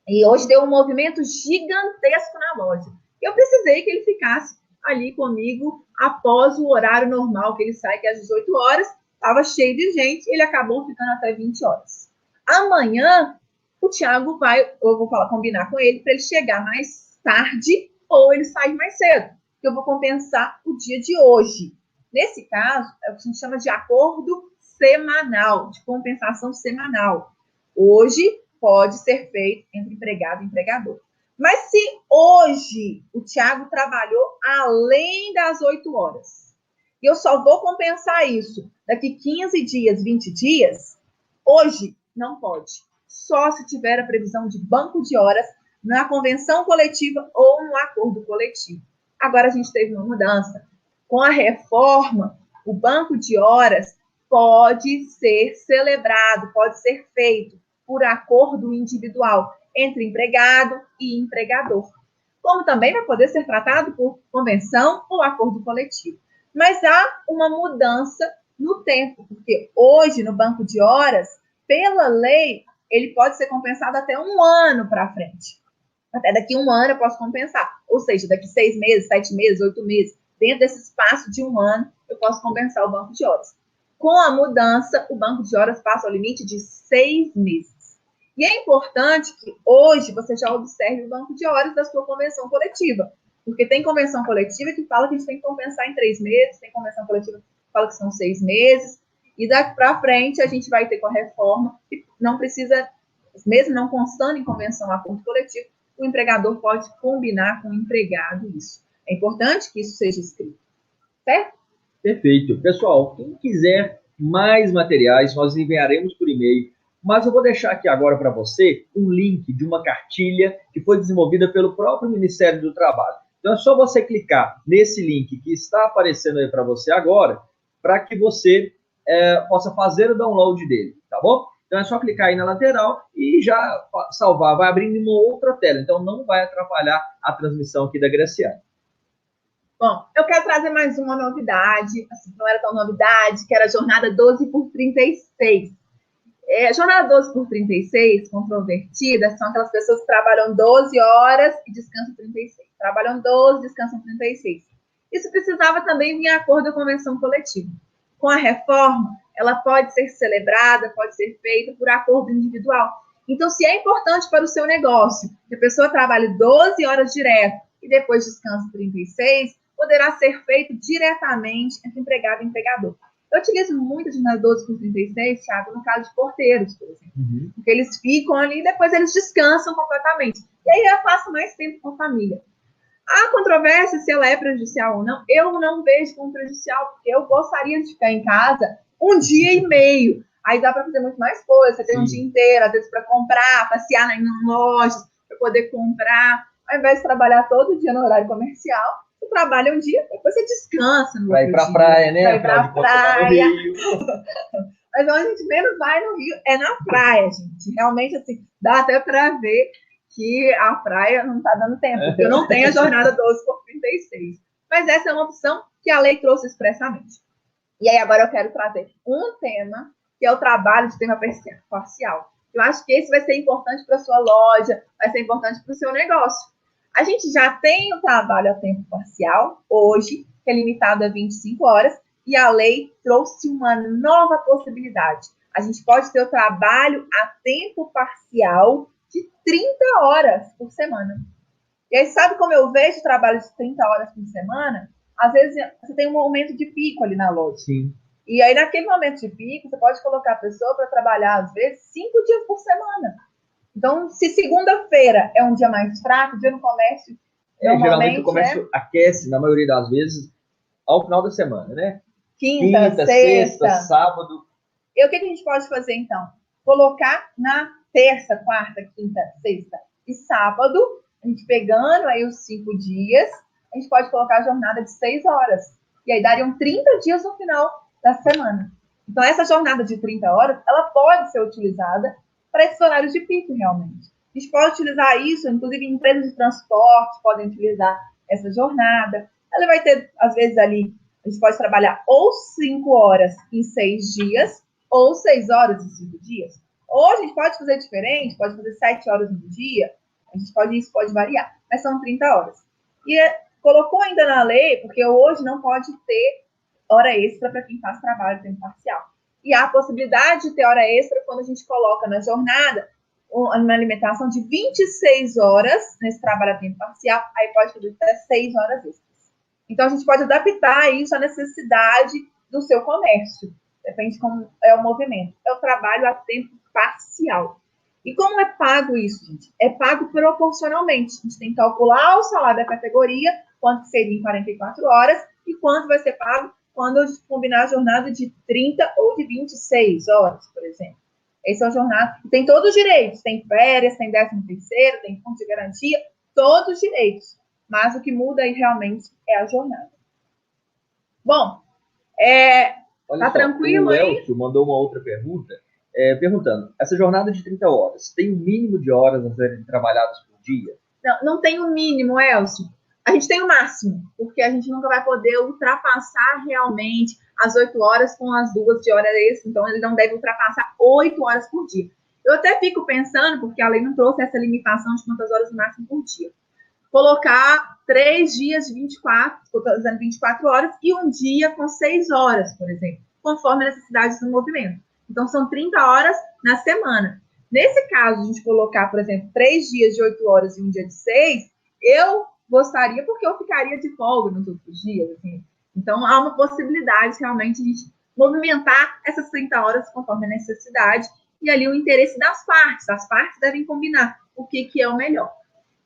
e hoje deu um movimento gigantesco na loja, eu precisei que ele ficasse ali comigo após o horário normal, que ele sai, que é às 18 horas, estava cheio de gente, ele acabou ficando até 20 horas. Amanhã, o Thiago eu vou combinar com ele para ele chegar mais tarde ou ele sair mais cedo, que eu vou compensar o dia de hoje. Nesse caso, é o que a gente chama de acordo semanal, de compensação semanal. Hoje, pode ser feito entre empregado e empregador. Mas se hoje o Thiago trabalhou além das 8 horas, e eu só vou compensar isso daqui 15 dias, 20 dias, hoje não pode. Só se tiver a previsão de banco de horas na convenção coletiva ou no acordo coletivo. Agora a gente teve uma mudança. Com a reforma, o banco de horas pode ser celebrado, pode ser feito por acordo individual entre empregado e empregador, como também vai poder ser tratado por convenção ou acordo coletivo. Mas há uma mudança no tempo, porque hoje, no banco de horas, pela lei, ele pode ser compensado até 1 ano para frente. Até daqui 1 ano eu posso compensar. Ou seja, daqui 6 meses, 7 meses, 8 meses, dentro desse espaço de 1 ano, eu posso compensar o banco de horas. Com a mudança, o banco de horas passa ao limite de 6 meses. E é importante que hoje você já observe o banco de horas da sua convenção coletiva. Porque tem convenção coletiva que fala que a gente tem que compensar em 3 meses, tem convenção coletiva que fala que são 6 meses. E daqui para frente a gente vai ter com a reforma que não precisa, mesmo não constando em convenção ou acordo coletivo, o empregador pode combinar com o empregado isso. É importante que isso seja escrito. Certo? Perfeito. Pessoal, quem quiser mais materiais, nós enviaremos por e-mail. Mas eu vou deixar aqui agora para você um link de uma cartilha que foi desenvolvida pelo próprio Ministério do Trabalho. Então é só você clicar nesse link que está aparecendo aí para você agora, para que você possa fazer o download dele, tá bom? Então é só clicar aí na lateral e já salvar. Vai abrindo uma outra tela, então não vai atrapalhar a transmissão aqui da Graciane. Bom, eu quero trazer mais uma novidade, assim, não era tão novidade, que era a jornada 12 por 36. Jornada 12 por 36, controvertida, são aquelas pessoas que trabalham 12 horas e descansam 36. Trabalham 12, descansam 36. Isso precisava também vir em acordo com a convenção coletiva. Com a reforma, ela pode ser celebrada, pode ser feita por acordo individual. Então, se é importante para o seu negócio que a pessoa trabalhe 12 horas direto e depois descanse 36, poderá ser feito diretamente entre empregado e empregador. Eu utilizo muito a jornada 12 por 36, Thiago, no caso de porteiros, por exemplo. Porque eles ficam ali e depois eles descansam completamente. E aí eu passo mais tempo com a família. Há controvérsia se ela é prejudicial ou não. Eu não vejo como prejudicial, porque eu gostaria de ficar em casa 1 dia e meio. Aí dá para fazer muito mais coisas. Você tem um dia inteiro, às vezes para comprar, passear em lojas, para poder comprar. Ao invés de trabalhar todo dia no horário comercial, você trabalha um dia, depois você descansa. Vai ir pra praia, né? Vai ir pra praia. Mas onde a gente menos vai no Rio é na praia, gente. Realmente, assim, dá até para ver que a praia não tá dando tempo, porque eu não tenho a jornada 12 por 36. Mas essa é uma opção que a lei trouxe expressamente. E aí agora eu quero trazer um tema, que é o trabalho de tempo parcial. Eu acho que esse vai ser importante para a sua loja, vai ser importante para o seu negócio. A gente já tem o trabalho a tempo parcial, hoje, que é limitado a 25 horas, e a lei trouxe uma nova possibilidade. A gente pode ter o trabalho a tempo parcial de 30 horas por semana. E aí, sabe como eu vejo o trabalho de 30 horas por semana? Às vezes, você tem um momento de pico ali na loja. Sim. E aí, naquele momento de pico, você pode colocar a pessoa para trabalhar, às vezes, 5 dias por semana. Então, se segunda-feira é um dia mais fraco, o dia no comércio, geralmente o comércio aquece, na maioria das vezes, ao final da semana, né? Quinta, sexta, sábado. E o que a gente pode fazer, então? Colocar na terça, quarta, quinta, sexta e sábado, a gente pegando aí os 5 dias, a gente pode colocar a jornada de 6 horas. E aí dariam 30 dias no final da semana. Então, essa jornada de 30 horas, ela pode ser utilizada para esses horários de pico, realmente. A gente pode utilizar isso, inclusive empresas de transporte podem utilizar essa jornada. Ela vai ter, às vezes, ali, a gente pode trabalhar ou 5 horas em 6 dias, ou 6 horas em 5 dias. Ou a gente pode fazer diferente, pode fazer 7 horas no dia, isso pode variar, mas são 30 horas. E colocou ainda na lei, porque hoje não pode ter hora extra para quem faz trabalho de tempo parcial. E há a possibilidade de ter hora extra quando a gente coloca na jornada uma alimentação de 26 horas nesse trabalho a tempo parcial, aí pode fazer até 6 horas extras. Então, a gente pode adaptar isso à necessidade do seu comércio. Depende de como é o movimento. É o trabalho a tempo parcial. E como é pago isso, gente? É pago proporcionalmente. A gente tem que calcular o salário da categoria, quanto seria em 44 horas, e quanto vai ser pago quando eu combinar a jornada de 30 ou de 26 horas, por exemplo. Essa é a jornada. Tem todos os direitos. Tem férias, tem 13º, tem fundo de garantia, todos os direitos. Mas o que muda aí realmente é a jornada. Bom, Olha tá só, tranquilo o aí? Elcio mandou uma outra pergunta, perguntando, essa jornada de 30 horas, tem um mínimo de horas a serem trabalhadas por dia? Não tem o mínimo, Elcio. A gente tem o máximo, porque a gente nunca vai poder ultrapassar realmente as 8 horas com as 2 de hora extra, então ele não deve ultrapassar 8 horas por dia. Eu até fico pensando, porque a lei não trouxe essa limitação de quantas horas no máximo por dia. Colocar 3 dias de 24, estou usando 24 horas, e um dia com 6 horas, por exemplo, conforme as necessidades do movimento. Então, são 30 horas na semana. Nesse caso, a gente colocar, por exemplo, 3 dias de 8 horas e um dia de 6, eu gostaria, porque eu ficaria de folga nos outros dias. Assim. Então, há uma possibilidade, realmente, de a gente movimentar essas 30 horas conforme a necessidade e ali o interesse das partes. As partes devem combinar o que é o melhor.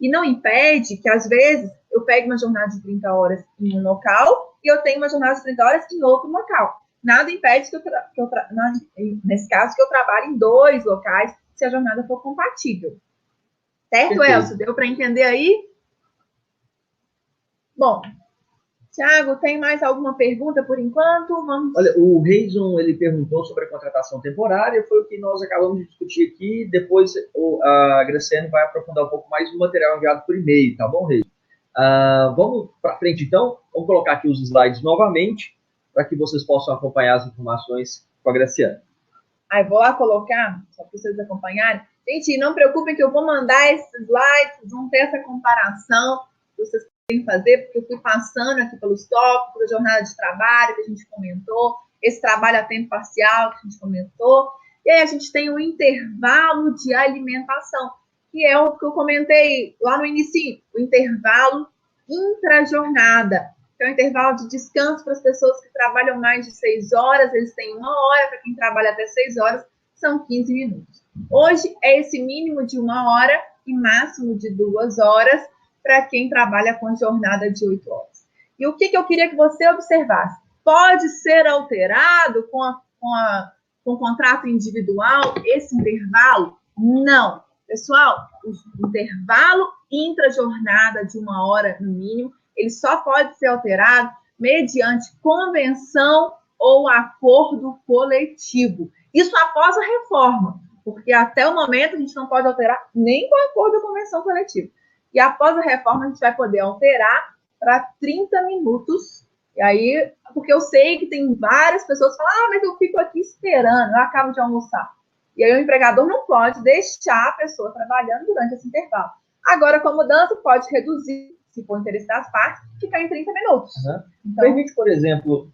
E não impede que, às vezes, eu pegue uma jornada de 30 horas em um local e eu tenho uma jornada de 30 horas em outro local. Nada impede nesse caso, que eu trabalhe em 2 locais, se a jornada for compatível. Certo, Elcio? Deu para entender aí? Bom, Thiago, tem mais alguma pergunta por enquanto? Vamos... Olha, o Reison, ele perguntou sobre a contratação temporária, foi o que nós acabamos de discutir aqui, depois a Graciane vai aprofundar um pouco mais no material enviado por e-mail, tá bom, Reison? Vamos para frente, então, vamos colocar aqui os slides novamente, para que vocês possam acompanhar as informações com a Graciane. Aí, vou lá colocar, só para vocês acompanharem. Gente, não preocupem que eu vou mandar esses slides, vão ter essa comparação, vocês fazer, porque eu fui passando aqui pelos tópicos da jornada de trabalho que a gente comentou, esse trabalho a tempo parcial que a gente comentou, e aí a gente tem o intervalo de alimentação, que é o que eu comentei lá no início, o intervalo intra-jornada, que é o intervalo de descanso para as pessoas que trabalham mais de 6 horas, eles têm 1 hora, para quem trabalha até 6 horas, são 15 minutos. Hoje é esse mínimo de 1 hora e máximo de 2 horas, para quem trabalha com jornada de 8 horas. E o que eu queria que você observasse? Pode ser alterado com o contrato individual, esse intervalo? Não. Pessoal, o intervalo intra-jornada de 1 hora no mínimo, ele só pode ser alterado mediante convenção ou acordo coletivo. Isso após a reforma, porque até o momento a gente não pode alterar nem com acordo ou convenção coletiva. E após a reforma, a gente vai poder alterar para 30 minutos. E aí, porque eu sei que tem várias pessoas que falam, mas eu fico aqui esperando, eu acabo de almoçar. E aí o empregador não pode deixar a pessoa trabalhando durante esse intervalo. Agora, com a mudança, pode reduzir, se for interesse das partes, ficar em 30 minutos. Uhum. Então, permite, por exemplo,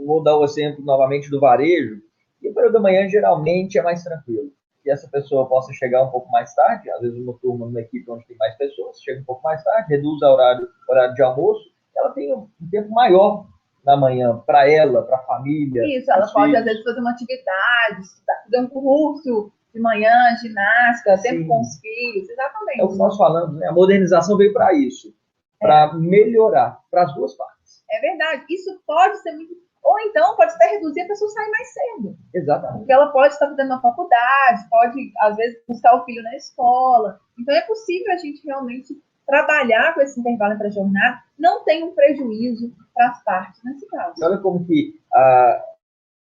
vou dar o exemplo novamente do varejo, e o período da manhã geralmente é mais tranquilo. Que essa pessoa possa chegar um pouco mais tarde, às vezes uma turma, numa equipe onde tem mais pessoas, chega um pouco mais tarde, reduz o horário de almoço, ela tem um tempo maior na manhã para ela, para a família. Isso, ela pode, às vezes, fazer uma atividade, fazer um curso de manhã, ginástica, tempo com os filhos, exatamente. É o que nós falamos, né? A modernização veio para isso, para melhorar para as duas partes. É verdade, isso pode ser muito... Ou então, pode até reduzir a pessoa sair mais cedo. Exatamente. Porque ela pode estar fazendo uma faculdade, pode, às vezes, buscar o filho na escola. Então, é possível a gente realmente trabalhar com esse intervalo entre a jornada, não tem um prejuízo para as partes nesse caso. Olha como que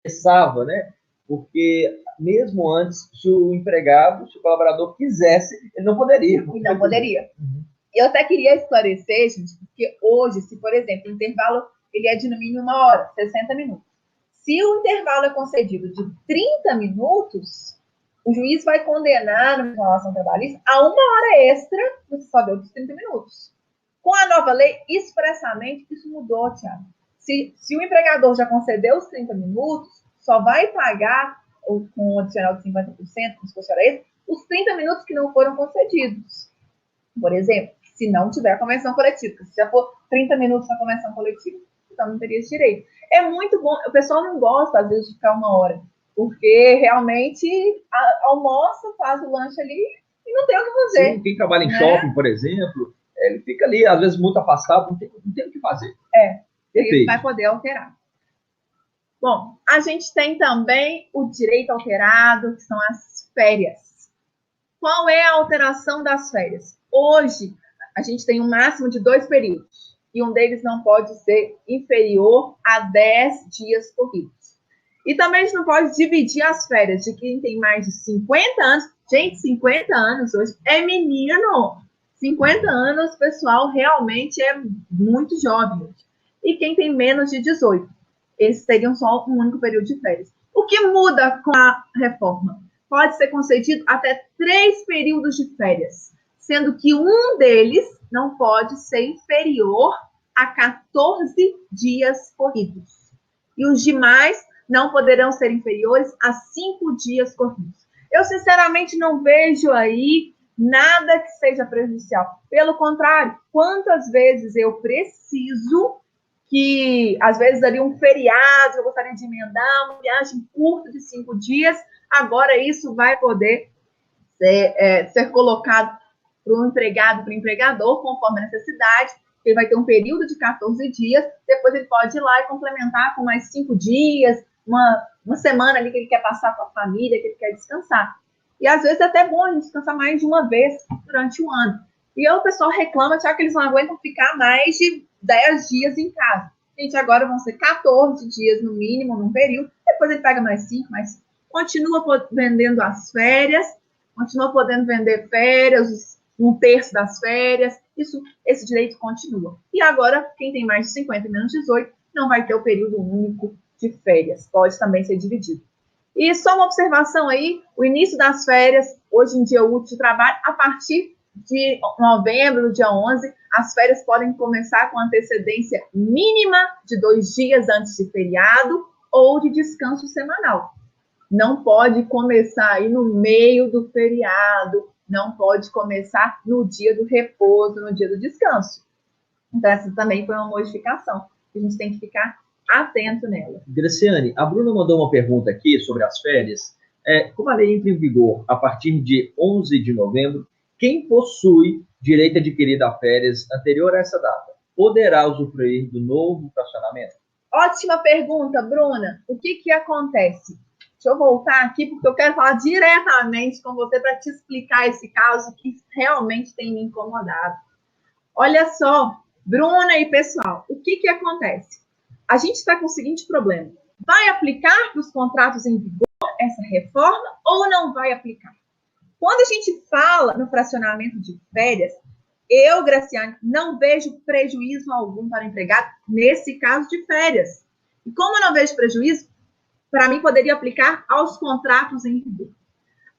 pensava, né? Porque mesmo antes, se o empregado, se o colaborador quisesse, ele não poderia. Ele não poderia. Uhum. Eu até queria esclarecer, gente, porque hoje, se, por exemplo, o intervalo ele é de no mínimo 1 hora, 60 minutos. Se o intervalo é concedido de 30 minutos, o juiz vai condenar, na relação trabalhista, a 1 hora extra, você só deu dos 30 minutos. Com a nova lei, expressamente, isso mudou, Thiago. Se o empregador já concedeu os 30 minutos, só vai pagar, com um adicional de 50%, como se fosse hora extra, os 30 minutos que não foram concedidos. Por exemplo, se não tiver a convenção coletiva. Se já for 30 minutos na convenção coletiva, então não teria esse direito. É muito bom. O pessoal não gosta, às vezes, de ficar 1 hora. porque realmente almoça, faz o lanche ali e não tem o que fazer. Sim, quem trabalha em né? shopping, por exemplo, ele fica ali, às vezes, muito afastado, não tem o que fazer. Ele vai poder alterar. Bom, a gente tem também o direito alterado, que são as férias. Qual é a alteração das férias? Hoje, a gente tem um máximo de 2 períodos, e um deles não pode ser inferior a 10 dias corridos. E também a gente não pode dividir as férias de quem tem mais de 50 anos. Gente, 50 anos hoje é menino. 50 anos, pessoal, realmente é muito jovem. E quem tem menos de 18. Eles teriam só um único período de férias. O que muda com a reforma? Pode ser concedido até 3 períodos de férias, sendo que um deles não pode ser inferior a 14 dias corridos. E os demais não poderão ser inferiores a 5 dias corridos. Eu, sinceramente, não vejo aí nada que seja prejudicial. Pelo contrário, quantas vezes eu preciso que, às vezes, ali um feriado, eu gostaria de emendar uma viagem curta de 5 dias, agora isso vai poder ser colocado para o empregado, para o empregador, conforme a necessidade. Ele vai ter um período de 14 dias, depois ele pode ir lá e complementar com mais 5 dias, uma semana ali que ele quer passar com a família, que ele quer descansar. E às vezes é até bom a gente descansar mais de uma vez durante o ano. E aí o pessoal reclama, já que eles não aguentam ficar mais de 10 dias em casa. Gente, agora vão ser 14 dias no mínimo, num período, depois ele pega mais 5, mas continua vendendo as férias, continua podendo vender férias, 1/3 das férias, esse direito continua. E agora, quem tem mais de 50 e menos de 18, não vai ter o período único de férias, pode também ser dividido. E só uma observação aí, o início das férias, hoje em dia útil de trabalho, a partir de novembro, do dia 11, as férias podem começar com antecedência mínima de 2 dias antes de feriado ou de descanso semanal. Não pode começar aí no meio do feriado, não pode começar no dia do repouso, no dia do descanso. Então, essa também foi uma modificação. A gente tem que ficar atento nela. Graciane, a Bruna mandou uma pergunta aqui sobre as férias. Como a lei entra em vigor a partir de 11 de novembro, quem possui direito adquirido a férias anterior a essa data poderá usufruir do novo fracionamento? Ótima pergunta, Bruna. O que acontece? Deixa eu voltar aqui, porque eu quero falar diretamente com você para te explicar esse caso que realmente tem me incomodado. Olha só, Bruna e pessoal, o que acontece? A gente está com o seguinte problema. Vai aplicar para os contratos em vigor essa reforma ou não vai aplicar? Quando a gente fala no fracionamento de férias, eu, Graciane, não vejo prejuízo algum para o empregado nesse caso de férias. E como eu não vejo prejuízo, para mim poderia aplicar aos contratos em vigor.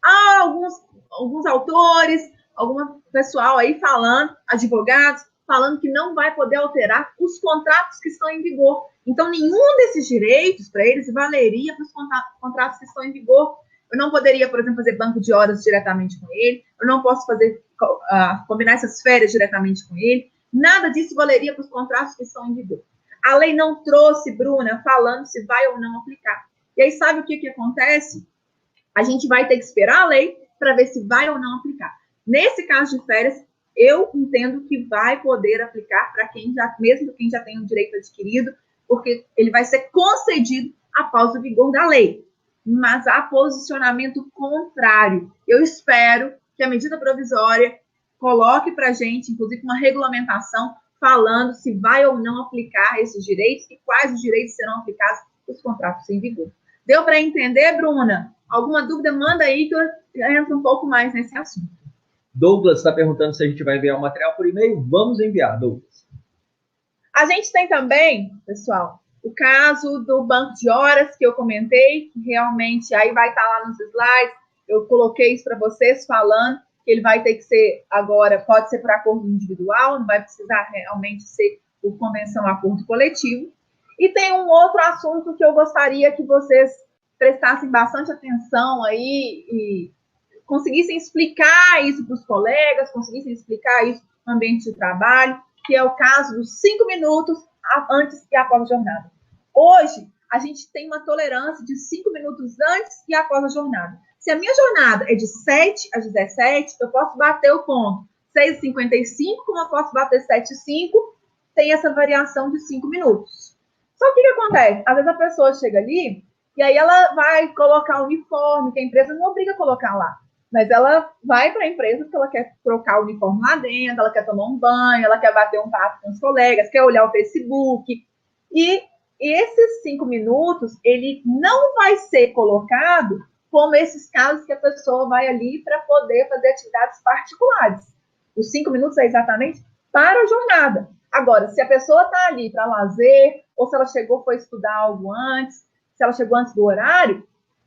Há alguns autores, algum pessoal aí falando, advogados, falando que não vai poder alterar os contratos que estão em vigor. Então, nenhum desses direitos para eles valeria para os contratos que estão em vigor. Eu não poderia, por exemplo, fazer banco de horas diretamente com ele, eu não posso combinar essas férias diretamente com ele, nada disso valeria para os contratos que estão em vigor. A lei não trouxe, Bruna, falando se vai ou não aplicar. E aí, sabe o que acontece? A gente vai ter que esperar a lei para ver se vai ou não aplicar. Nesse caso de férias, eu entendo que vai poder aplicar para mesmo quem já tem um direito adquirido, porque ele vai ser concedido após o vigor da lei. Mas há posicionamento contrário. Eu espero que a medida provisória coloque para a gente, inclusive, uma regulamentação falando se vai ou não aplicar esses direitos e quais os direitos serão aplicados nos contratos em vigor. Deu para entender, Bruna? Alguma dúvida, manda aí que eu entro um pouco mais nesse assunto. Douglas está perguntando se a gente vai enviar o material por e-mail. Vamos enviar, Douglas. A gente tem também, pessoal, o caso do banco de horas que eu comentei, que realmente aí vai estar lá nos slides. Eu coloquei isso para vocês falando que ele vai ter que ser agora, pode ser por acordo individual, não vai precisar realmente ser por convenção, acordo coletivo. E tem um outro assunto que eu gostaria que vocês prestassem bastante atenção aí e conseguissem explicar isso para os colegas, conseguissem explicar isso no ambiente de trabalho, que é o caso dos 5 minutos antes e após a jornada. Hoje, a gente tem uma tolerância de 5 minutos antes e após a jornada. Se a minha jornada é de 7 às 17, eu posso bater o ponto 6h55, como eu posso bater 7h05, tem essa variação de 5 minutos. Só que o que acontece? Às vezes a pessoa chega ali e aí ela vai colocar o uniforme, que a empresa não obriga a colocar lá. Mas ela vai para a empresa porque ela quer trocar o uniforme lá dentro, ela quer tomar um banho, ela quer bater um papo com os colegas, quer olhar o Facebook. E esses 5 minutos, ele não vai ser colocado como esses casos que a pessoa vai ali para poder fazer atividades particulares. Os 5 minutos é exatamente para a jornada. Agora, se a pessoa está ali para lazer, ou se ela chegou, foi estudar algo antes, se ela chegou antes do horário,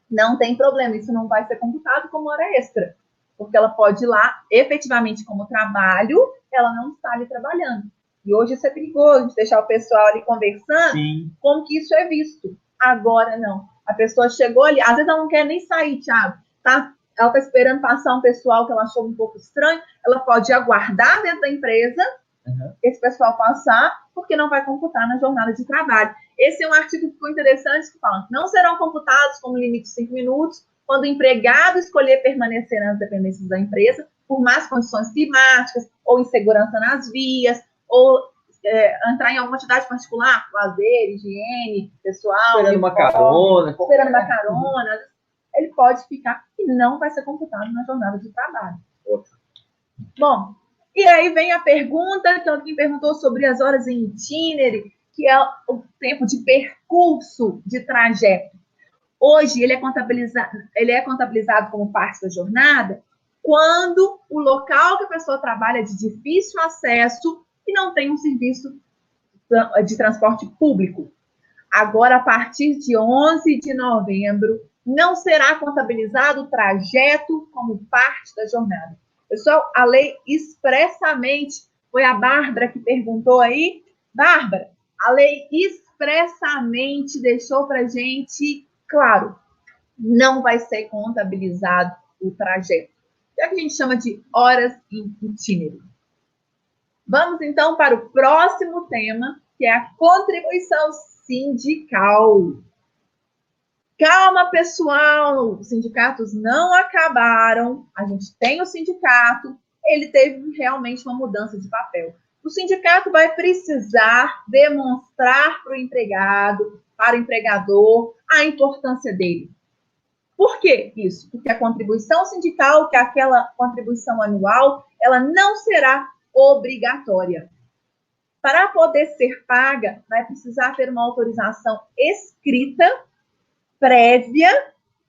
não tem problema, isso não vai ser computado como hora extra, porque ela pode ir lá, efetivamente, como trabalho, ela não está ali trabalhando. E hoje isso é perigoso, de deixar o pessoal ali conversando, Sim. Como que isso é visto. Agora, não. A pessoa chegou ali, às vezes ela não quer nem sair, Thiago, tá? Ela está esperando passar um pessoal que ela achou um pouco estranho, ela pode aguardar dentro da empresa, esse pessoal passar, porque não vai computar na jornada de trabalho. Esse é um artigo que ficou interessante, que fala que não serão computados como limite de 5 minutos quando o empregado escolher permanecer nas dependências da empresa por más condições climáticas, ou insegurança nas vias, ou entrar em alguma atividade particular, lazer, higiene, pessoal, esperando uma carona. Esperando uma carona. Ele pode ficar e não vai ser computado na jornada de trabalho. Bom, e aí vem a pergunta, que alguém perguntou sobre as horas em itinerário, que é o tempo de percurso de trajeto. Hoje, ele é contabilizado como parte da jornada quando o local que a pessoa trabalha é de difícil acesso e não tem um serviço de transporte público. Agora, a partir de 11 de novembro, não será contabilizado o trajeto como parte da jornada. Pessoal, a lei expressamente, foi a Bárbara que perguntou aí. Bárbara, a lei expressamente deixou para a gente claro, não vai ser contabilizado o trajeto. É o que a gente chama de horas em itinerário. Vamos, então, para o próximo tema, que é a contribuição sindical. Calma, pessoal, os sindicatos não acabaram, a gente tem o sindicato, ele teve realmente uma mudança de papel. O sindicato vai precisar demonstrar para o empregado, para o empregador, a importância dele. Por que isso? Porque a contribuição sindical, que é aquela contribuição anual, ela não será obrigatória. Para poder ser paga, vai precisar ter uma autorização escrita, prévia,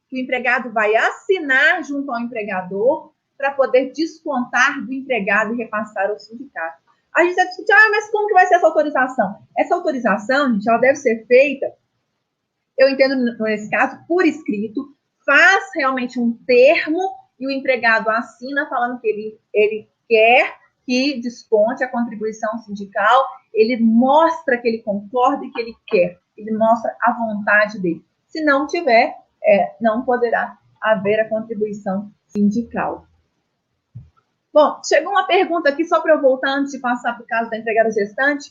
que o empregado vai assinar junto ao empregador para poder descontar do empregado e repassar ao sindicato. A gente vai discutir, mas como que vai ser essa autorização? Essa autorização, gente, ela deve ser feita, eu entendo nesse caso, por escrito, faz realmente um termo e o empregado assina falando que ele quer que desconte a contribuição sindical, ele mostra que ele concorda e que ele quer, ele mostra a vontade dele. Se não tiver, não poderá haver a contribuição sindical. Bom, chegou uma pergunta aqui, só para eu voltar antes de passar para o caso da empregada gestante,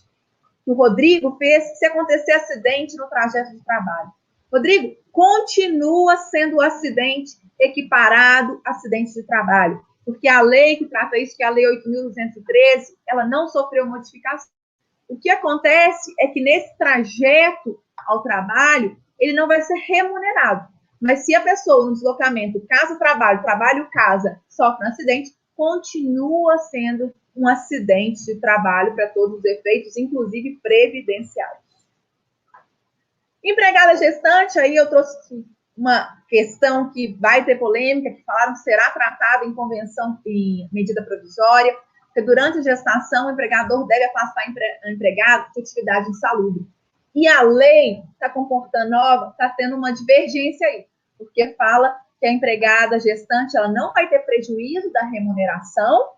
que o Rodrigo fez, se acontecer acidente no trajeto de trabalho. Rodrigo, continua sendo o acidente equiparado a acidente de trabalho, porque a lei que trata isso, que é a Lei 8.213, ela não sofreu modificação. O que acontece é que nesse trajeto ao trabalho, ele não vai ser remunerado. Mas se a pessoa no deslocamento casa-trabalho, trabalho-casa, sofre um acidente, continua sendo um acidente de trabalho para todos os efeitos, inclusive previdenciários. Empregada gestante, aí eu trouxe uma questão que vai ter polêmica, que falaram que será tratada em convenção, em medida provisória, porque durante a gestação o empregador deve afastar o empregado de atividade insalubre. E a lei está comportando nova, está tendo uma divergência aí, porque fala que a empregada gestante ela não vai ter prejuízo da remuneração,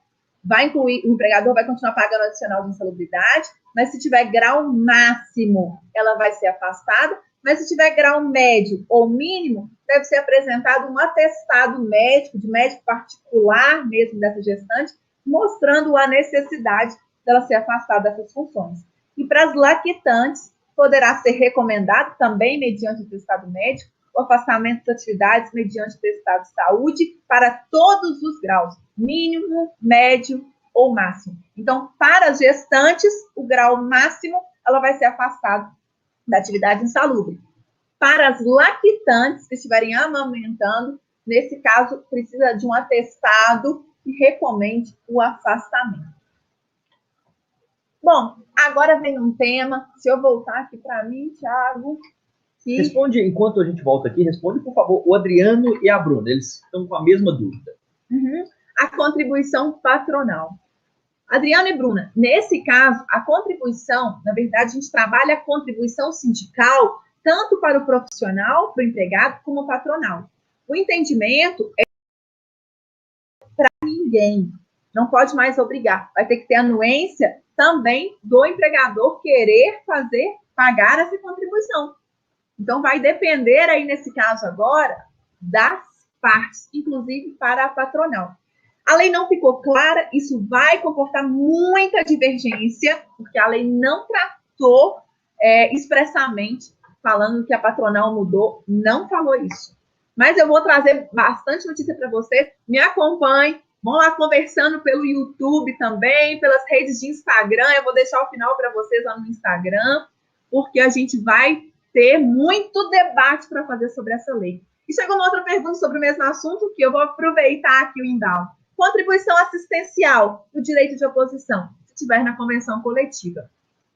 vai incluir, o empregador vai continuar pagando adicional de insalubridade, mas se tiver grau máximo, ela vai ser afastada, mas se tiver grau médio ou mínimo, deve ser apresentado um atestado médico, de médico particular mesmo dessa gestante, mostrando a necessidade dela ser afastada dessas funções. E para as lactantes, poderá ser recomendado também mediante o atestado médico, o afastamento das atividades mediante o atestado de saúde para todos os graus, mínimo, médio ou máximo. Então, para as gestantes, o grau máximo, ela vai ser afastada da atividade insalubre. Para as lactantes que estiverem amamentando, nesse caso, precisa de um atestado que recomende o afastamento. Bom, agora vem um tema, se eu voltar aqui para mim, Thiago... Que... Responde, enquanto a gente volta aqui, responde, por favor, o Adriano e a Bruna, eles estão com a mesma dúvida. A contribuição patronal. Adriano e Bruna, nesse caso, a contribuição, na verdade, a gente trabalha a contribuição sindical tanto para o profissional, para o empregado, como o patronal. O entendimento é para ninguém, não pode mais obrigar, vai ter que ter anuência também do empregador querer pagar essa contribuição. Então, vai depender aí, nesse caso agora, das partes, inclusive para a patronal. A lei não ficou clara, isso vai comportar muita divergência, porque a lei não tratou expressamente, falando que a patronal mudou, não falou isso. Mas eu vou trazer bastante notícia para vocês, me acompanhem, vão lá conversando pelo YouTube também, pelas redes de Instagram, eu vou deixar o final para vocês lá no Instagram, porque a gente vai ter muito debate para fazer sobre essa lei. E chegou uma outra pergunta sobre o mesmo assunto, que eu vou aproveitar aqui o embalo. Contribuição assistencial do direito de oposição, se estiver na convenção coletiva.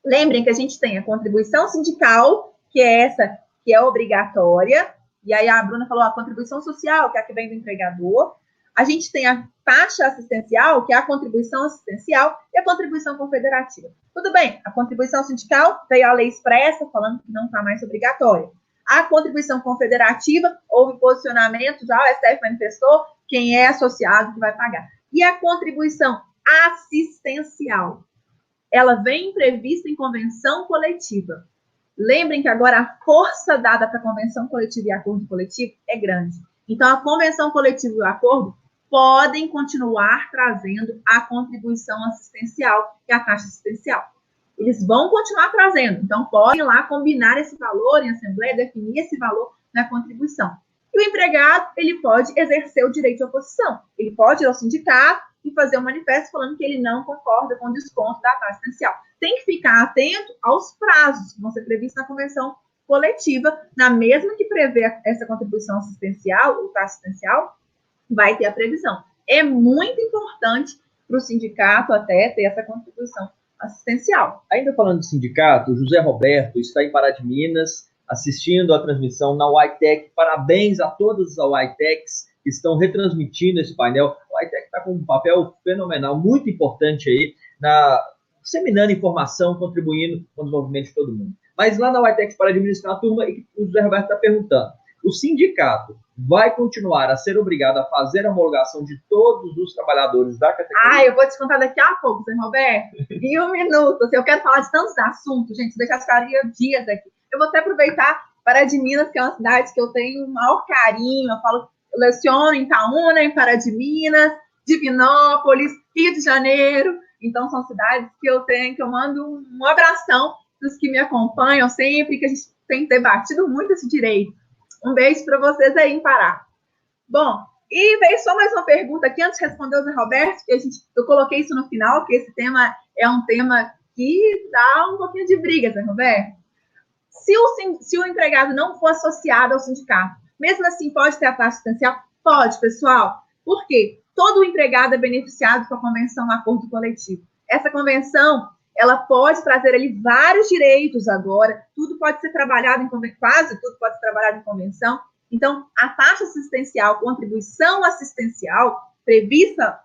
Lembrem que a gente tem a contribuição sindical, que é essa que é obrigatória, e aí a Bruna falou a contribuição social, que é a que vem do empregador. A gente tem a taxa assistencial, que é a contribuição assistencial, e a contribuição confederativa. Tudo bem, a contribuição sindical veio a lei expressa, falando que não está mais obrigatória. A contribuição confederativa, houve posicionamento, já o STF manifestou, quem é associado que vai pagar. E a contribuição assistencial, ela vem prevista em convenção coletiva. Lembrem que agora a força dada para a convenção coletiva e acordo coletivo é grande. Então, a convenção coletiva e o acordo podem continuar trazendo a contribuição assistencial e a taxa assistencial. Eles vão continuar trazendo, então podem lá combinar esse valor em assembleia, definir esse valor na contribuição. E o empregado, ele pode exercer o direito de oposição. Ele pode ir ao sindicato e fazer um manifesto falando que ele não concorda com o desconto da taxa assistencial. Tem que ficar atento aos prazos que vão ser previstos na convenção coletiva, na mesma que prevê essa contribuição assistencial, ou taxa assistencial, vai ter a previsão. É muito importante para o sindicato até ter essa contribuição assistencial. Ainda falando de sindicato, o José Roberto está em Pará de Minas, assistindo a transmissão na UITEC. Parabéns a todas as UITECs que estão retransmitindo esse painel. A UITEC está com um papel fenomenal, muito importante aí, disseminando informação, contribuindo com o desenvolvimento de todo mundo. Mas lá na UITEC Pará de Minas tem uma turma e o José Roberto está perguntando: o sindicato vai continuar a ser obrigado a fazer a homologação de todos os trabalhadores da categoria? Eu vou te contar daqui a pouco, Zé Roberto. Em um minuto. Eu quero falar de tantos assuntos, gente, deixar ficaria dias aqui. Eu vou até aproveitar Pará de Minas, que é uma cidade que eu tenho o maior carinho. Eu leciono em Itaúna, em Pará de Minas, Divinópolis, Rio de Janeiro. Então, são cidades que eu mando um abração dos que me acompanham sempre, que a gente tem debatido muito esse direito. Um beijo para vocês aí em Pará. Bom, e veio só mais uma pergunta aqui, antes de responder o Zé Roberto, que eu coloquei isso no final, que esse tema é um tema que dá um pouquinho de briga, Zé Roberto. Se o empregado não for associado ao sindicato, mesmo assim pode ter a taxa assistencial? Pode, pessoal. Por quê? Todo empregado é beneficiado com a convenção acordo coletivo. Essa convenção, ela pode trazer ali vários direitos agora, tudo pode ser trabalhado em convenção, quase tudo pode ser trabalhado em convenção. Então, a taxa assistencial, contribuição assistencial, prevista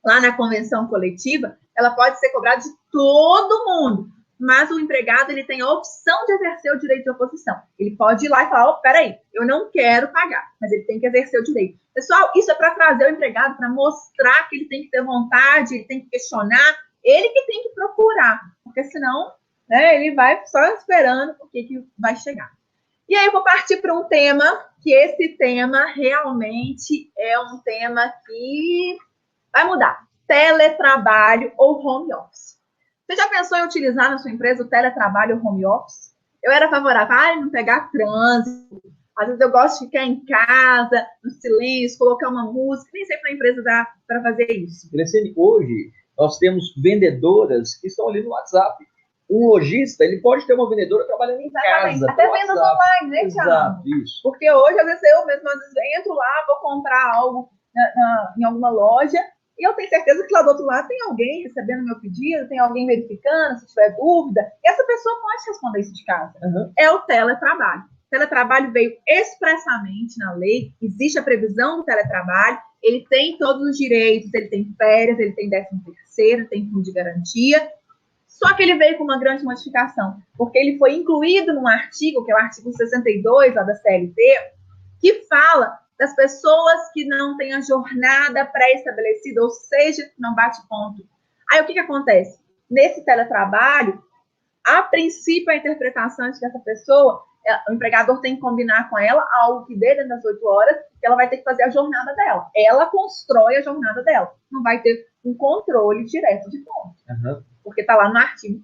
lá na convenção coletiva, ela pode ser cobrada de todo mundo, mas o empregado ele tem a opção de exercer o direito de oposição. Ele pode ir lá e falar, peraí, eu não quero pagar, mas ele tem que exercer o direito. Pessoal, isso é para trazer o empregado, para mostrar que ele tem que ter vontade, ele tem que questionar, ele que tem que procurar, porque senão, né, ele vai só esperando o que vai chegar. E aí eu vou partir para um tema, que esse tema realmente é um tema que vai mudar. Teletrabalho ou home office. Você já pensou em utilizar na sua empresa o teletrabalho ou home office? Eu era favorável, não pegar trânsito. Às vezes eu gosto de ficar em casa, no silêncio, colocar uma música. Nem sempre a empresa dá para fazer isso. Graciane, hoje nós temos vendedoras que estão ali no WhatsApp. Um lojista, ele pode ter uma vendedora trabalhando em casa. Até vendas online, né, Thiago? Exato, isso. Porque hoje, às vezes, eu mesmo entro lá, vou comprar algo em alguma loja, e eu tenho certeza que lá do outro lado tem alguém recebendo meu pedido, tem alguém verificando, se tiver dúvida, e essa pessoa pode responder isso de casa. É o teletrabalho. O teletrabalho veio expressamente na lei, existe a previsão do teletrabalho, ele tem todos os direitos, ele tem férias, ele tem 13º, tem fundo de garantia, só que ele veio com uma grande modificação, porque ele foi incluído num artigo, que é o artigo 62 lá da CLT, que fala das pessoas que não têm a jornada pré-estabelecida, ou seja, não bate ponto. Aí o que acontece? Nesse teletrabalho, a princípio, a interpretação de que essa pessoa, o empregador tem que combinar com ela algo que dê dentro das 8 horas, que ela vai ter que fazer a jornada dela. Ela constrói a jornada dela. Não vai ter um controle direto de ponto. Porque está lá no artigo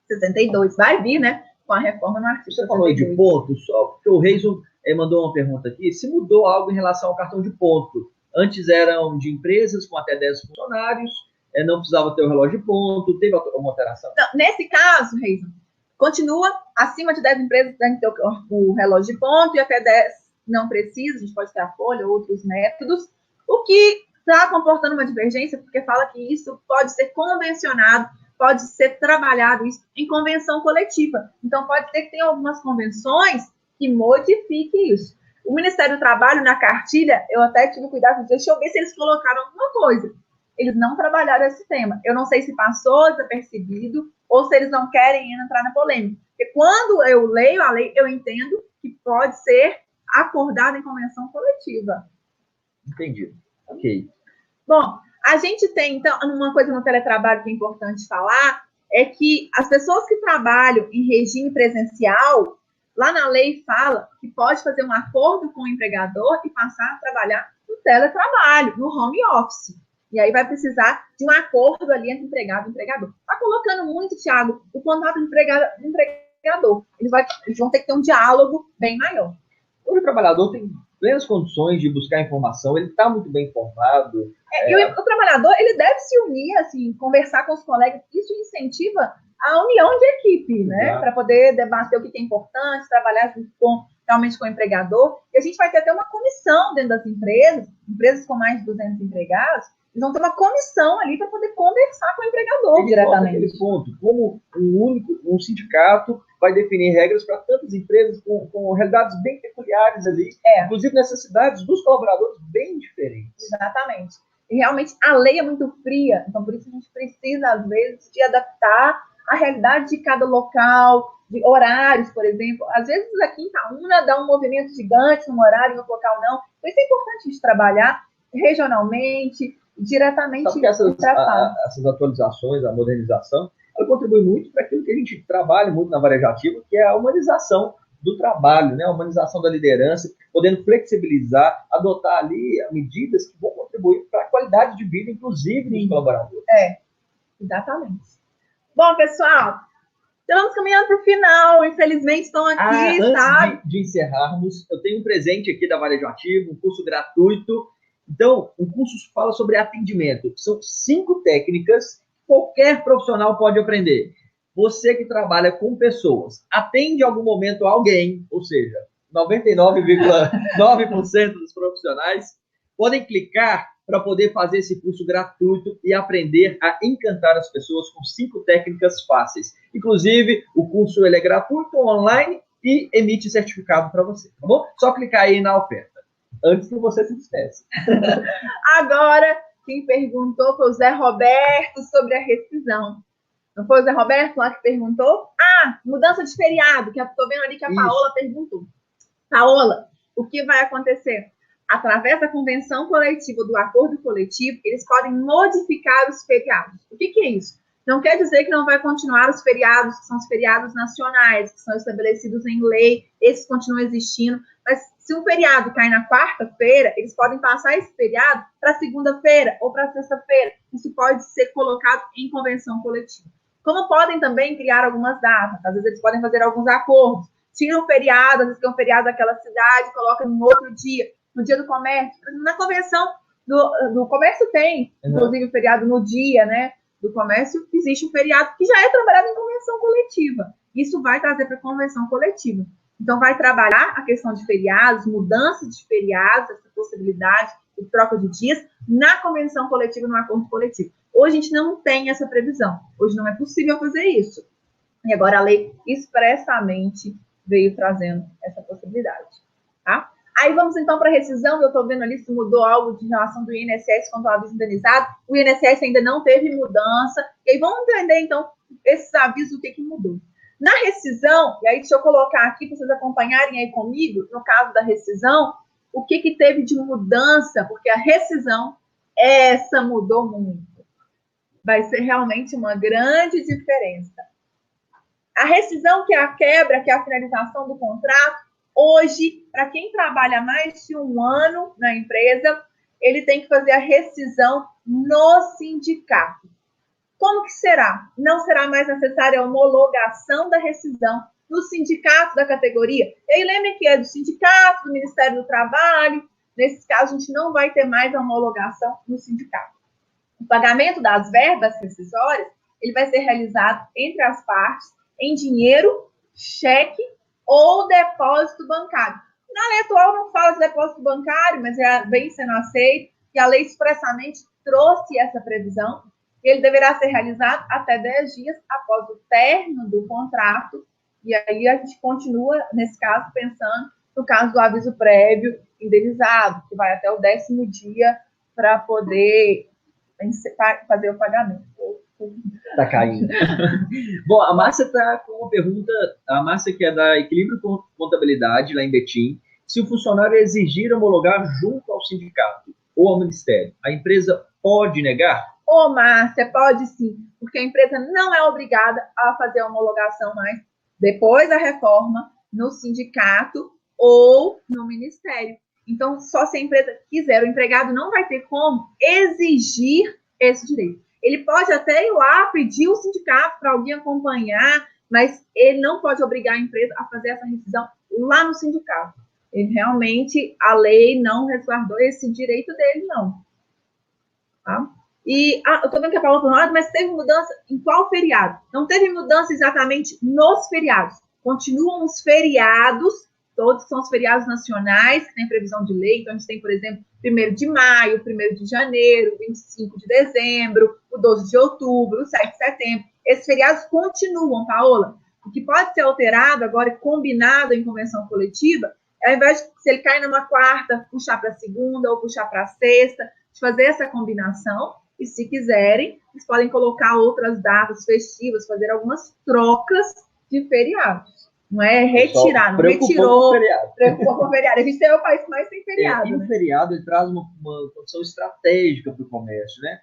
62. Vai vir, né? Com a reforma no artigo 62. Você falou aí de ponto, só porque o Reison mandou uma pergunta aqui. Se mudou algo em relação ao cartão de ponto? Antes eram de empresas com até 10 funcionários, não precisava ter o relógio de ponto, teve uma alteração? Não, nesse caso, Reison, continua acima de 10 empresas, tem que ter o relógio de ponto, e até 10 não precisa, a gente pode ter a folha, outros métodos. O que está comportando uma divergência, porque fala que isso pode ser convencionado, pode ser trabalhado isso em convenção coletiva. Então, pode ser que tenha algumas convenções que modifiquem isso. O Ministério do Trabalho, na cartilha, eu até tive cuidado de deixa eu ver se eles colocaram alguma coisa. Eles não trabalharam esse tema. Eu não sei se passou desapercebido ou se eles não querem entrar na polêmica. Porque quando eu leio a lei, eu entendo que pode ser acordado em convenção coletiva. Entendido. Ok. Bom, a gente tem, então, uma coisa no teletrabalho que é importante falar, é que as pessoas que trabalham em regime presencial, lá na lei fala que pode fazer um acordo com o empregador e passar a trabalhar no teletrabalho, no home office. E aí vai precisar de um acordo ali entre empregado e empregador. Está colocando muito, Thiago, o contato do empregador. Eles vão ter que ter um diálogo bem maior. Hoje o trabalhador tem plenas condições de buscar informação, ele está muito bem informado. E o trabalhador, ele deve se unir, assim, conversar com os colegas. Isso incentiva a união de equipe, né? Para poder debater o que é importante, trabalhar realmente com o empregador. E a gente vai ter até uma comissão dentro das empresas com mais de 200 empregados, eles vão ter uma comissão ali para poder conversar com o empregador diretamente. Aquele ponto, como um sindicato vai definir regras para tantas empresas com realidades bem peculiares ali, inclusive necessidades dos colaboradores bem diferentes. Exatamente. E realmente a lei é muito fria, então por isso a gente precisa, às vezes, de adaptar a realidade de cada local, de horários, por exemplo. Às vezes aqui em Itaúna dá um movimento gigante num horário, em outro local não. Então isso é importante a gente trabalhar regionalmente, diretamente. Sabe que essas atualizações, a modernização, ela contribui muito para aquilo que a gente trabalha muito na Varejativa, que é a humanização do trabalho, né? A humanização da liderança, podendo flexibilizar, adotar ali medidas que vão contribuir para a qualidade de vida, inclusive dos colaboradores. Exatamente. Bom, pessoal, estamos caminhando para o final, infelizmente estão aqui, Antes de encerrarmos, eu tenho um presente aqui da Varejativa, um curso gratuito. Então, o curso fala sobre atendimento. São 5 técnicas que qualquer profissional pode aprender. Você que trabalha com pessoas, atende em algum momento alguém, ou seja, 99,9% dos profissionais, podem clicar para poder fazer esse curso gratuito e aprender a encantar as pessoas com 5 técnicas fáceis. Inclusive, o curso ele é gratuito, online e emite certificado para você, tá bom? Só clicar aí na oferta, antes que você se despeça. Agora, quem perguntou foi o Zé Roberto sobre a rescisão. Não foi o Zé Roberto lá que perguntou? Mudança de feriado, que eu estou vendo ali que a Paola perguntou. Paola, o que vai acontecer? Através da convenção coletiva, do acordo coletivo, eles podem modificar os feriados. O que é isso? Não quer dizer que não vai continuar os feriados, que são os feriados nacionais, que são estabelecidos em lei, esses continuam existindo, mas se um feriado cai na quarta-feira, eles podem passar esse feriado para segunda-feira ou para sexta-feira. Isso pode ser colocado em convenção coletiva. Como podem também criar algumas datas, às vezes eles podem fazer alguns acordos, tiram feriado, às vezes tem um feriado daquela cidade, colocam em outro dia, no dia do comércio. Na convenção do comércio tem, inclusive, o feriado no dia, né, do comércio, existe um feriado que já é trabalhado em convenção coletiva. Isso vai trazer para a convenção coletiva. Então, vai trabalhar a questão de feriados, mudança de feriados, essa possibilidade de troca de dias na convenção coletiva, no acordo coletivo. Hoje a gente não tem essa previsão. Hoje não é possível fazer isso. E agora a lei expressamente veio trazendo essa possibilidade. Tá? Aí vamos então para a rescisão. Eu estou vendo ali se mudou algo de relação do INSS quanto ao aviso indenizado. O INSS ainda não teve mudança. E aí vamos entender então esses avisos, o que mudou. Na rescisão, e aí deixa eu colocar aqui para vocês acompanharem aí comigo, no caso da rescisão, o que teve de mudança, porque a rescisão, essa mudou muito. Vai ser realmente uma grande diferença. A rescisão, que é a quebra, que é a finalização do contrato, hoje, para quem trabalha mais de um ano na empresa, ele tem que fazer a rescisão no sindicato. Como que será? Não será mais necessária a homologação da rescisão no sindicato da categoria. E aí lembre que é do sindicato, do Ministério do Trabalho. Nesse caso, a gente não vai ter mais a homologação no sindicato. O pagamento das verbas rescisórias, ele vai ser realizado entre as partes em dinheiro, cheque ou depósito bancário. Na lei atual não fala de depósito bancário, mas vem sendo aceito, e a lei expressamente trouxe essa previsão. Ele deverá ser realizado até 10 dias após o término do contrato. E aí a gente continua, nesse caso, pensando no caso do aviso prévio indenizado, que vai até o 10º dia para poder fazer o pagamento. Está caindo. Bom, a Márcia está com uma pergunta, a Márcia que é da Equilíbrio Contabilidade, lá em Betim. Se o funcionário exigir homologar junto ao sindicato ou ao Ministério, a empresa pode negar? Ô, Márcia, pode sim, porque a empresa não é obrigada a fazer a homologação mais depois da reforma no sindicato ou no Ministério. Então, só se a empresa quiser, o empregado não vai ter como exigir esse direito. Ele pode até ir lá pedir o sindicato para alguém acompanhar, mas ele não pode obrigar a empresa a fazer essa rescisão lá no sindicato. Ele realmente, a lei não resguardou esse direito dele, não. Tá? E eu estou vendo que a Paula falou, mas teve mudança em qual feriado? Não teve mudança exatamente nos feriados. Continuam os feriados, todos são os feriados nacionais, que tem previsão de lei. Então, a gente tem, por exemplo, 1º de maio, 1º de janeiro, 25 de dezembro, o 12 de outubro, o 7 de setembro. Esses feriados continuam, Paola. O que pode ser alterado agora, combinado em convenção coletiva, ao invés de, se ele cai numa quarta, puxar para segunda ou puxar para sexta, de fazer essa combinação. E se quiserem, eles podem colocar outras datas festivas, fazer algumas trocas de feriados. Não é retirar, não retirou. Preocupou com o feriado. A gente é o país que mais tem feriado. E o feriado ele traz uma condição estratégica para o comércio, né?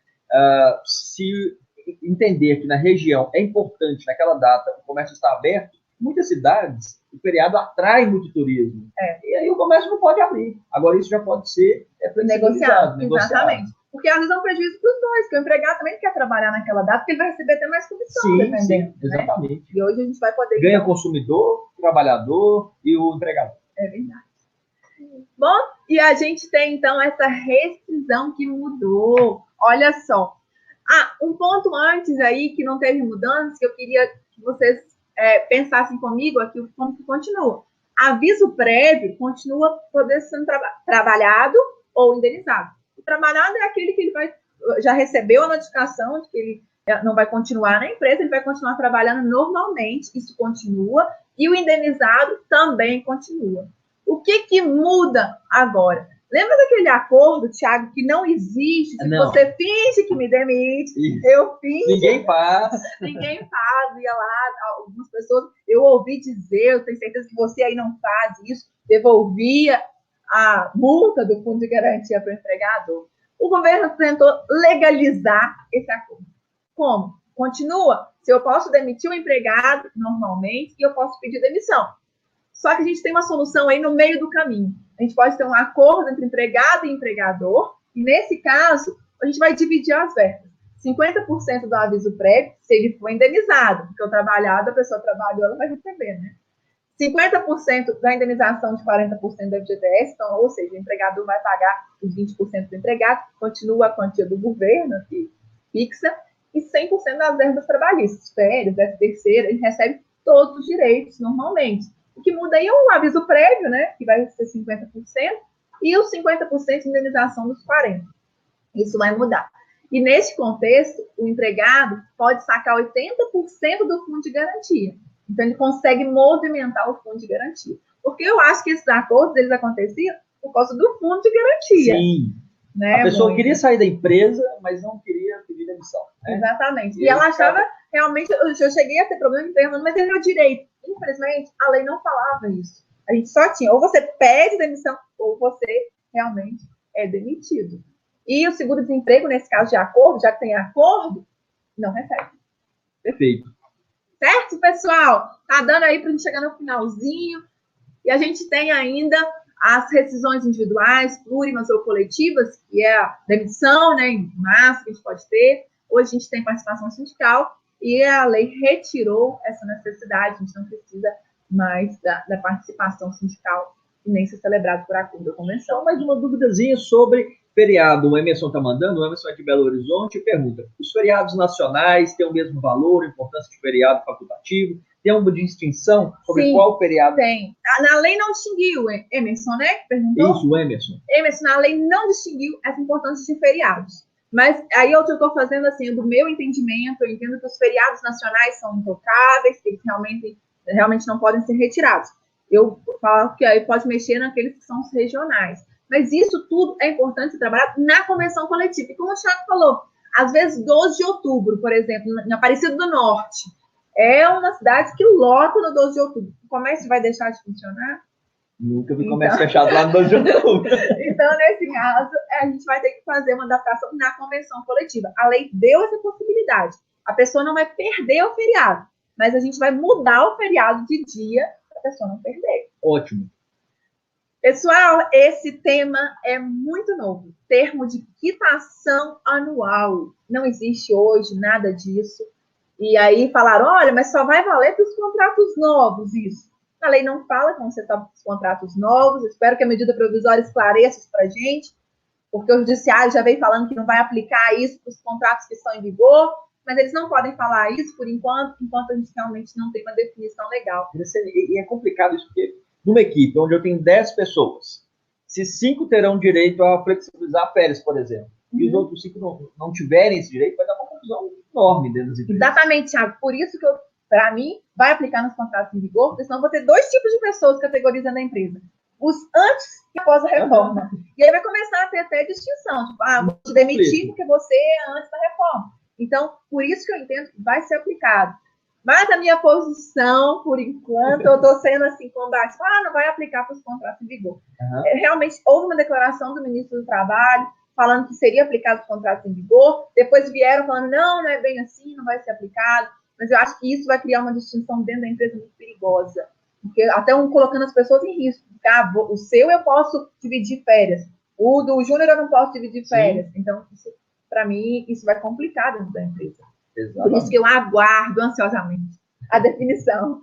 Se entender que na região é importante, naquela data, o comércio está aberto, muitas cidades, o feriado atrai muito turismo. E aí o comércio não pode abrir. Agora isso já pode ser negociado. Exatamente. Porque às vezes é um prejuízo para os dois, porque o empregado também quer trabalhar naquela data, porque ele vai receber até mais comissão, dependendo. Sim, exatamente. Né? E hoje a gente vai poder... Ganha o consumidor, o trabalhador e o empregador. É verdade. Bom, e a gente tem, então, essa rescisão que mudou. Olha só. Um ponto antes aí, que não teve mudança, que eu queria que vocês pensassem comigo aqui, como que continua. Aviso prévio continua poder ser trabalhado ou indenizado. O trabalhado é aquele que ele já recebeu a notificação de que ele não vai continuar na empresa, ele vai continuar trabalhando normalmente, isso continua, e o indenizado também continua. O que muda agora? Lembra daquele acordo, Thiago, que não existe? Se você finge que me demite, isso. Eu finge. Ninguém faz. Ninguém faz. Ia lá, algumas pessoas, eu ouvi dizer, eu tenho certeza que você aí não faz isso, devolvia a multa do fundo de garantia para o empregador. O governo tentou legalizar esse acordo. Como? Continua. Se eu posso demitir o empregado normalmente e eu posso pedir demissão. Só que a gente tem uma solução aí no meio do caminho. A gente pode ter um acordo entre empregado e empregador, e nesse caso, a gente vai dividir as verbas. 50% do aviso prévio, se ele for indenizado, porque o trabalhado, a pessoa trabalhou, ela vai receber, né? 50% da indenização de 40% do FGTS, então, ou seja, o empregador vai pagar os 20% do empregado, continua a quantia do governo, aqui, fixa, e 100% das verbas trabalhistas, férias, 13ª, ele recebe todos os direitos, normalmente. O que muda aí é o aviso prévio, né, que vai ser 50%, e os 50% de indenização dos 40%. Isso vai mudar. E nesse contexto, o empregado pode sacar 80% do fundo de garantia. Então, ele consegue movimentar o fundo de garantia. Porque eu acho que esses acordos, eles aconteciam por causa do fundo de garantia. Sim. Né, a pessoa queria sair da empresa, mas não queria pedir demissão. Né? Exatamente. E ela achava, realmente, eu cheguei a ter problema de perguntar, mas ele é o direito. Infelizmente, a lei não falava isso. A gente só tinha, ou você pede demissão, ou você realmente é demitido. E o seguro-desemprego, nesse caso de acordo, já que tem acordo, não recebe. Perfeito. Certo, pessoal? Tá dando aí para a gente chegar no finalzinho. E a gente tem ainda as rescisões individuais, plurimas ou coletivas, que é a demissão, né, em massa que a gente pode ter. Hoje a gente tem participação sindical e a lei retirou essa necessidade. A gente não precisa mais da participação sindical e nem ser celebrado por acordo ou convenção. Mais uma duvidazinha sobre feriado. O Emerson está mandando, o Emerson é de Belo Horizonte, e pergunta: os feriados nacionais têm o mesmo valor, importância de feriado facultativo? Tem uma distinção sobre Sim, qual feriado? Tem. Na lei não distinguiu, Emerson, né? Que perguntou? Isso, o Emerson. Emerson, na lei não distinguiu essa importância de feriados. Mas aí eu estou fazendo assim, do meu entendimento, eu entendo que os feriados nacionais são intocáveis, que eles realmente não podem ser retirados. Eu falo que aí pode mexer naqueles que são os regionais. Mas isso tudo é importante ser trabalhado na convenção coletiva. E como o Thiago falou, às vezes 12 de outubro, por exemplo, em Aparecida do Norte, é uma cidade que lota no 12 de outubro. O comércio vai deixar de funcionar? Nunca vi comércio fechado lá no 12 de outubro. Então, nesse caso, a gente vai ter que fazer uma adaptação na convenção coletiva. A lei deu essa possibilidade. A pessoa não vai perder o feriado, mas a gente vai mudar o feriado de dia para a pessoa não perder. Ótimo. Pessoal, esse tema é muito novo. Termo de quitação anual. Não existe hoje nada disso. E aí falaram, olha, mas só vai valer para os contratos novos isso. A lei não fala como você está os contratos novos. Espero que a medida provisória esclareça isso para a gente, porque o judiciário já vem falando que não vai aplicar isso para os contratos que estão em vigor, mas eles não podem falar isso por enquanto a gente realmente não tem uma definição legal. E é complicado isso, porque numa equipe onde eu tenho 10 pessoas, se 5 terão direito a flexibilizar férias, por exemplo, e os outros 5 não tiverem esse direito, vai dar uma confusão enorme dentro das empresas. Exatamente, Thiago. Por isso que, para mim, vai aplicar nos contratos em vigor, porque senão eu vou ter 2 tipos de pessoas categorizando a empresa. Os antes e após a reforma. E aí vai começar a ter até distinção. Tipo, vou te demitir porque você é antes da reforma. Então, por isso que eu entendo que vai ser aplicado. Mas a minha posição, por enquanto, eu estou sendo assim, combate. Não vai aplicar para os contratos em vigor. Realmente, houve uma declaração do ministro do Trabalho falando que seria aplicado os contratos em vigor. Depois vieram falando, não é bem assim, não vai ser aplicado. Mas eu acho que isso vai criar uma distinção dentro da empresa muito perigosa. Porque até colocando as pessoas em risco. O seu eu posso dividir férias. O do Júnior eu não posso dividir férias. Sim. Então, para mim, isso vai complicar dentro da empresa. Exatamente. Por isso que eu aguardo ansiosamente a definição.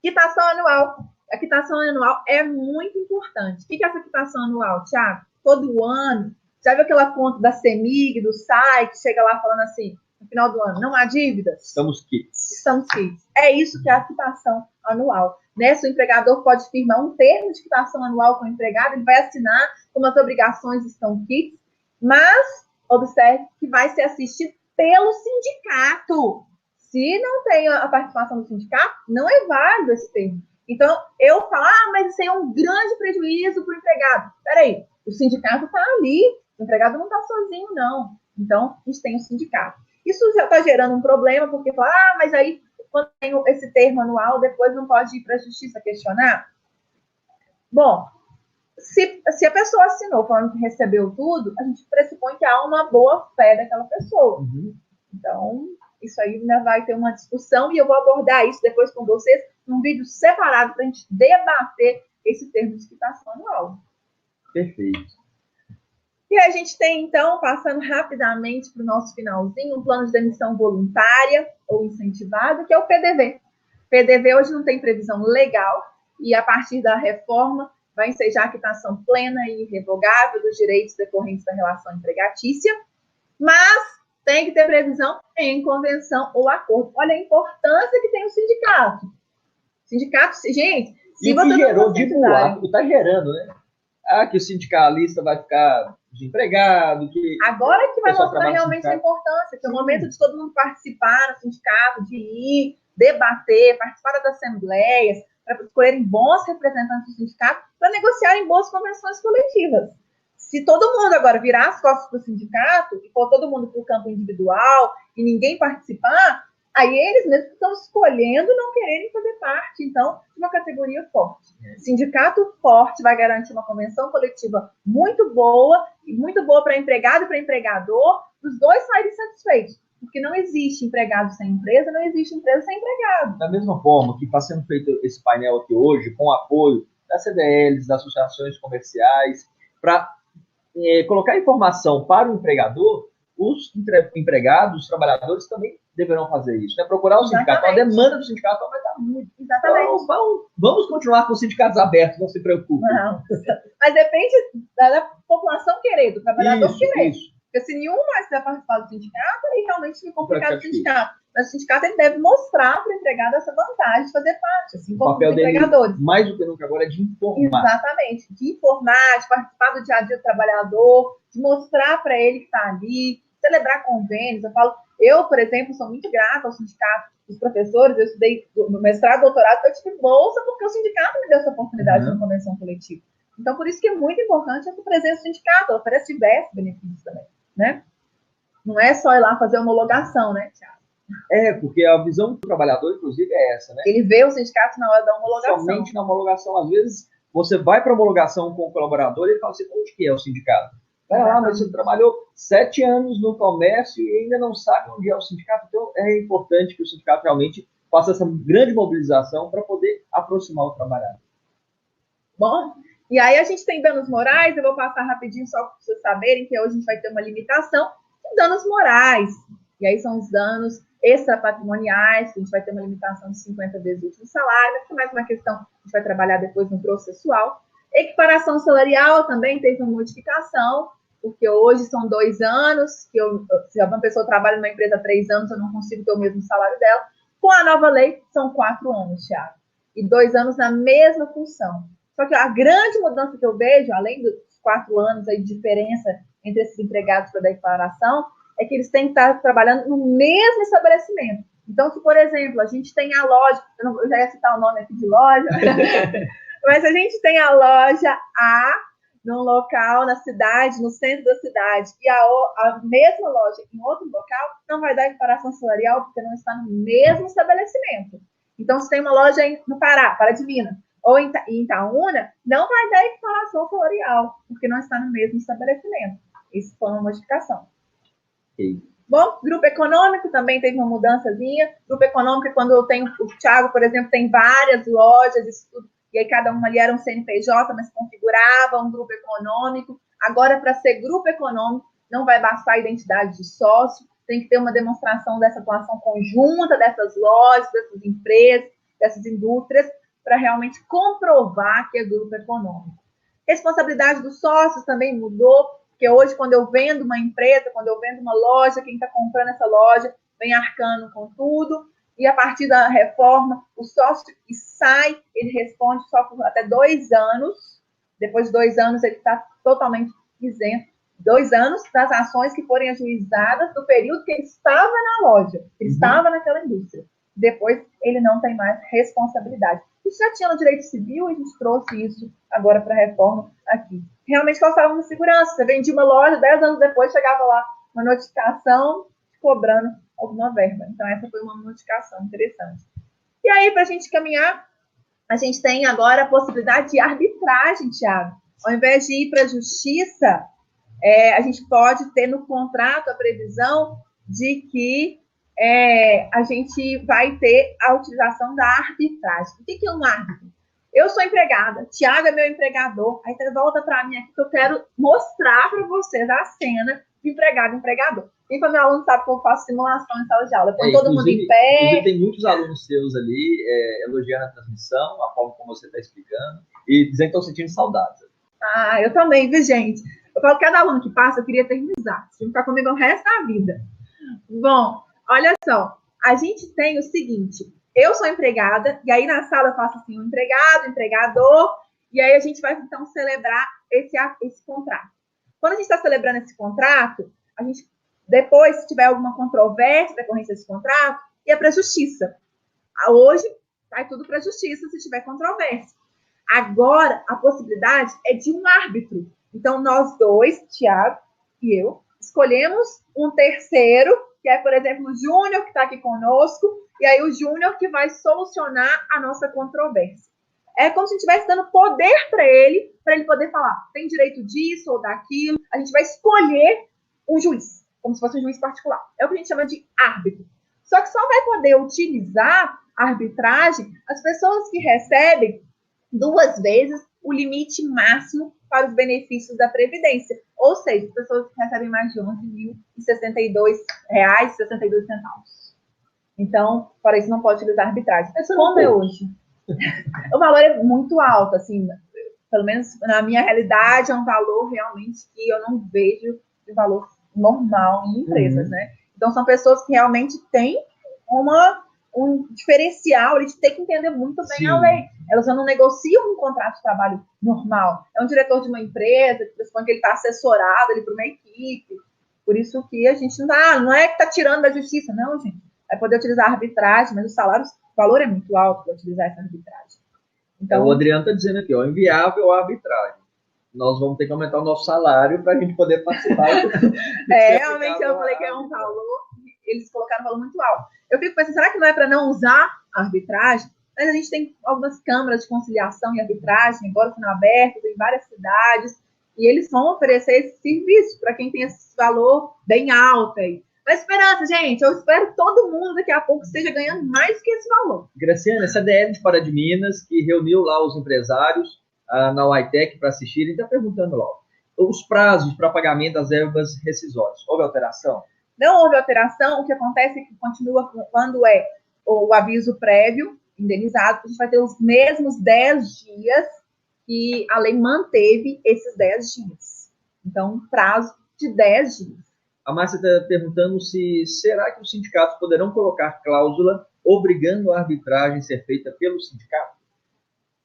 Quitação anual. A quitação anual é muito importante. O que é essa quitação anual, Thiago? Todo ano. Já viu aquela conta da CEMIG, do SAI, que chega lá falando assim, no final do ano, não há dívidas? Estamos quites. Estamos quites. É isso que é a quitação anual. Nessa, o empregador pode firmar um termo de quitação anual com o empregado, ele vai assinar como as obrigações estão quites, mas observe que vai ser assistido pelo sindicato. Se não tem a participação do sindicato, não é válido esse termo. Então, eu falo, mas isso aí é um grande prejuízo para o empregado. Peraí, o sindicato está ali, o empregado não está sozinho, não. Então, a gente tem o sindicato. Isso já está gerando um problema, porque fala, mas aí, quando tem esse termo anual, depois não pode ir para a justiça questionar? Bom, se a pessoa assinou falando que recebeu tudo, a gente pressupõe que há uma boa fé daquela pessoa. Então, isso aí ainda vai ter uma discussão e eu vou abordar isso depois com vocês num vídeo separado para a gente debater esse termo de quitação anual. Perfeito. E a gente tem, então, passando rapidamente para o nosso finalzinho, um plano de demissão voluntária ou incentivado, que é o PDV. PDV hoje não tem previsão legal, e a partir da reforma vai ensejar a quitação plena e irrevogável dos direitos decorrentes da relação empregatícia, mas tem que ter previsão em convenção ou acordo. Olha a importância que tem o sindicato. Sindicato, gente, se você gerou de boato, está gerando, né? Que o sindicalista vai ficar desempregado. Agora que vai mostrar realmente a importância, que é o momento de todo mundo participar no sindicato, de ir, debater, participar das assembleias, para escolherem bons representantes do sindicato, para negociarem boas convenções coletivas. Se todo mundo agora virar as costas para o sindicato, e for todo mundo para o campo individual, e ninguém participar, aí eles mesmos estão escolhendo não quererem fazer parte, então, de uma categoria forte. Sindicato forte vai garantir uma convenção coletiva muito boa, e muito boa para empregado e para empregador, os dois saírem satisfeitos. Porque não existe empregado sem empresa, não existe empresa sem empregado. Da mesma forma que está sendo feito esse painel aqui hoje, com o apoio das CDLs, das associações comerciais, para colocar informação para o empregador, os empregados, os trabalhadores também deverão fazer isso, né? Procurar o sindicato. A demanda do sindicato vai aumentar muito. Exatamente. Então, vamos continuar com os sindicatos abertos, não se preocupe. Não. Mas depende da população querer, do trabalhador querer. Isso. Porque se nenhum mais quiser participar do sindicato, aí realmente fica complicado o sindicato. Mas o sindicato ele deve mostrar para o empregado essa vantagem de fazer parte, assim como os empregadores. Dele, mais do que nunca agora, é de informar. Exatamente, de informar, de participar do dia a dia do trabalhador, de mostrar para ele que está ali, celebrar convênios. Eu, por exemplo, sou muito grata ao sindicato dos professores, eu estudei no mestrado, doutorado, eu tive bolsa porque o sindicato me deu essa oportunidade de uma convenção coletiva. Então, por isso que é muito importante essa presença do sindicato, ela oferece diversos benefícios também, né? Não é só ir lá fazer homologação, né, Thiago? Porque a visão do trabalhador, inclusive, é essa, né? Ele vê o sindicato na hora da homologação. Somente na homologação. Às vezes, você vai para a homologação com o colaborador e ele fala assim, onde que é o sindicato? Vai lá, mas você trabalhou 7 anos no comércio e ainda não sabe onde é o sindicato. Então, é importante que o sindicato realmente faça essa grande mobilização para poder aproximar o trabalhador. Bom, e aí a gente tem danos morais, eu vou passar rapidinho só para vocês saberem que hoje a gente vai ter uma limitação de danos morais. E aí são os danos extrapatrimoniais, que a gente vai ter uma limitação de 50 vezes o último salário, mas é mais uma questão que a gente vai trabalhar depois no processual. Equiparação salarial também teve uma modificação, porque hoje são 2 anos, que se uma pessoa trabalha numa empresa há 3 anos, eu não consigo ter o mesmo salário dela. Com a nova lei, são 4 anos, Thiago. E 2 anos na mesma função. Só que a grande mudança que eu vejo, além dos 4 anos aí de diferença entre esses empregados para a declaração, é que eles têm que estar trabalhando no mesmo estabelecimento. Então, se, por exemplo, a gente tem a loja, eu já ia citar o nome aqui de loja, mas a gente tem a loja A num local na cidade, no centro da cidade, e a mesma loja em outro local, não vai dar equiparação salarial porque não está no mesmo estabelecimento. Então, se tem uma loja no Pará, Pará de Minas, ou em Itaúna, não vai dar equiparação salarial, porque não está no mesmo estabelecimento. Isso foi uma modificação. Okay. Bom, grupo econômico também teve uma mudançazinha. Grupo econômico é quando eu tenho, o Thiago, por exemplo, tem várias lojas, isso tudo, e aí cada uma ali era um CNPJ, mas configurava um grupo econômico. Agora, para ser grupo econômico, não vai bastar a identidade de sócio, tem que ter uma demonstração dessa atuação conjunta dessas lojas, dessas empresas, dessas indústrias, para realmente comprovar que é grupo econômico. Responsabilidade dos sócios também mudou, porque hoje, quando eu vendo uma empresa, quando eu vendo uma loja, quem está comprando essa loja vem arcando com tudo, e a partir da reforma, o sócio que sai, ele responde só por até 2 anos, depois de 2 anos ele está totalmente isento, 2 anos das ações que forem ajuizadas do período que ele estava na loja, ele estava naquela indústria. Depois, ele não tem mais responsabilidade. Isso já tinha no direito civil, a gente trouxe isso agora para a reforma aqui. Realmente causava uma segurança. Você vendia uma loja, 10 anos depois chegava lá uma notificação cobrando alguma verba. Então, essa foi uma notificação interessante. E aí, para a gente caminhar, a gente tem agora a possibilidade de arbitragem, Thiago. Ao invés de ir para a justiça, a gente pode ter no contrato a previsão de que a gente vai ter a utilização da arbitragem. O que é um árbitro? Eu sou empregada, Tiago é meu empregador, aí você volta para mim aqui que eu quero mostrar para vocês a cena de empregado e empregador. Quem foi meu aluno sabe que eu faço simulação em sala de aula. Põe todo mundo em pé. Inclusive, tem muitos alunos seus ali elogiando a transmissão, a forma como você está explicando, e dizendo que estão sentindo saudades. Ah, eu também, viu, gente? Eu falo que cada aluno que passa, eu queria ter amizade. Ficar comigo o resto da vida. Bom, olha só. A gente tem o seguinte. Eu sou empregada, e aí na sala eu faço assim, um empregado, empregador, e aí a gente vai, então, celebrar esse contrato. Quando a gente está celebrando esse contrato, a gente, depois, se tiver alguma controvérsia decorrência desse contrato, ia para a justiça. Hoje, vai tudo para a justiça se tiver controvérsia. Agora, a possibilidade é de um árbitro. Então, nós dois, Tiago e eu, escolhemos um terceiro, que é, por exemplo, o Júnior, que está aqui conosco, e aí o Júnior que vai solucionar a nossa controvérsia. É como se a gente estivesse dando poder para ele poder falar, tem direito disso ou daquilo. A gente vai escolher um juiz, como se fosse um juiz particular. É o que a gente chama de árbitro. Só que só vai poder utilizar a arbitragem as pessoas que recebem 2 vezes o limite máximo para os benefícios da Previdência. Ou seja, as pessoas que recebem mais de R$ 11.062,62. Então, para isso não pode utilizar arbitragem. Como é hoje? O valor é muito alto, assim, pelo menos na minha realidade, é um valor realmente que eu não vejo de valor normal em empresas, né? Então, são pessoas que realmente têm um diferencial, eles têm que entender muito bem a lei. Elas não negociam um contrato de trabalho normal. É um diretor de uma empresa, que pressupõe que ele está assessorado ali por uma equipe. Por isso que a gente não é que está tirando da justiça, não, gente. Vai poder utilizar a arbitragem, mas o valor é muito alto para utilizar essa arbitragem. Então, o Adriano está dizendo aqui, inviável a arbitragem. Nós vamos ter que aumentar o nosso salário para a gente poder participar. Realmente eu falei que é um valor, eles colocaram um valor muito alto. Eu fico pensando, será que não é para não usar a arbitragem? Mas a gente tem algumas câmaras de conciliação e arbitragem, agora sendo abertas em várias cidades, e eles vão oferecer esse serviço para quem tem esse valor bem alto aí. Mas esperança, gente, eu espero que todo mundo daqui a pouco esteja ganhando mais que esse valor. Graciana, essa DL de Pará de Minas, que reuniu lá os empresários na UITEC para assistirem, está perguntando lá, os prazos para pagamento das verbas rescisórias, houve alteração? Não houve alteração, o que acontece é que continua quando é o aviso prévio, indenizado, a gente vai ter os mesmos 10 dias que a lei manteve esses 10 dias. Então, prazo de 10 dias. A Márcia está perguntando se será que os sindicatos poderão colocar cláusula obrigando a arbitragem a ser feita pelo sindicato?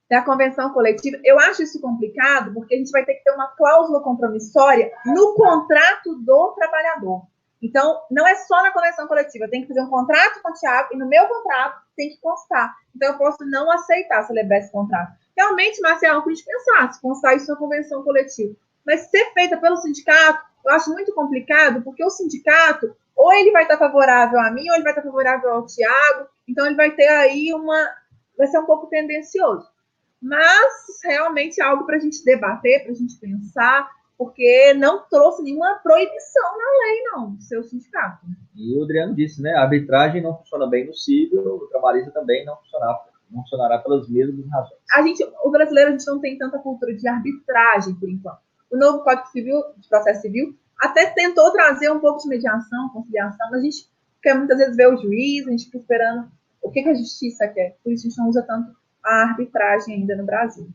Da convenção coletiva, eu acho isso complicado, porque a gente vai ter que ter uma cláusula compromissória no contrato do trabalhador. Então, não é só na convenção coletiva, tem que fazer um contrato com o Tiago e no meu contrato tem que constar. Então, eu posso não aceitar celebrar esse contrato. Realmente, Marcelo, é algo que a gente pensar, se constar isso na convenção coletiva. Mas ser feita pelo sindicato, eu acho muito complicado, porque o sindicato, ou ele vai estar favorável a mim, ou ele vai estar favorável ao Tiago, então ele vai ter aí vai ser um pouco tendencioso. Mas, realmente, é algo para a gente debater, para a gente pensar, porque não trouxe nenhuma proibição na lei, não, do seu sindicato. E o Adriano disse, né, a arbitragem não funciona bem no civil, o trabalhista também não funcionará pelas mesmas razões. O brasileiro, a gente não tem tanta cultura de arbitragem, por enquanto. O novo Código Civil, de Processo Civil, até tentou trazer um pouco de mediação, conciliação, mas a gente quer muitas vezes ver o juiz, a gente fica esperando o que a justiça quer. Por isso a gente não usa tanto a arbitragem ainda no Brasil.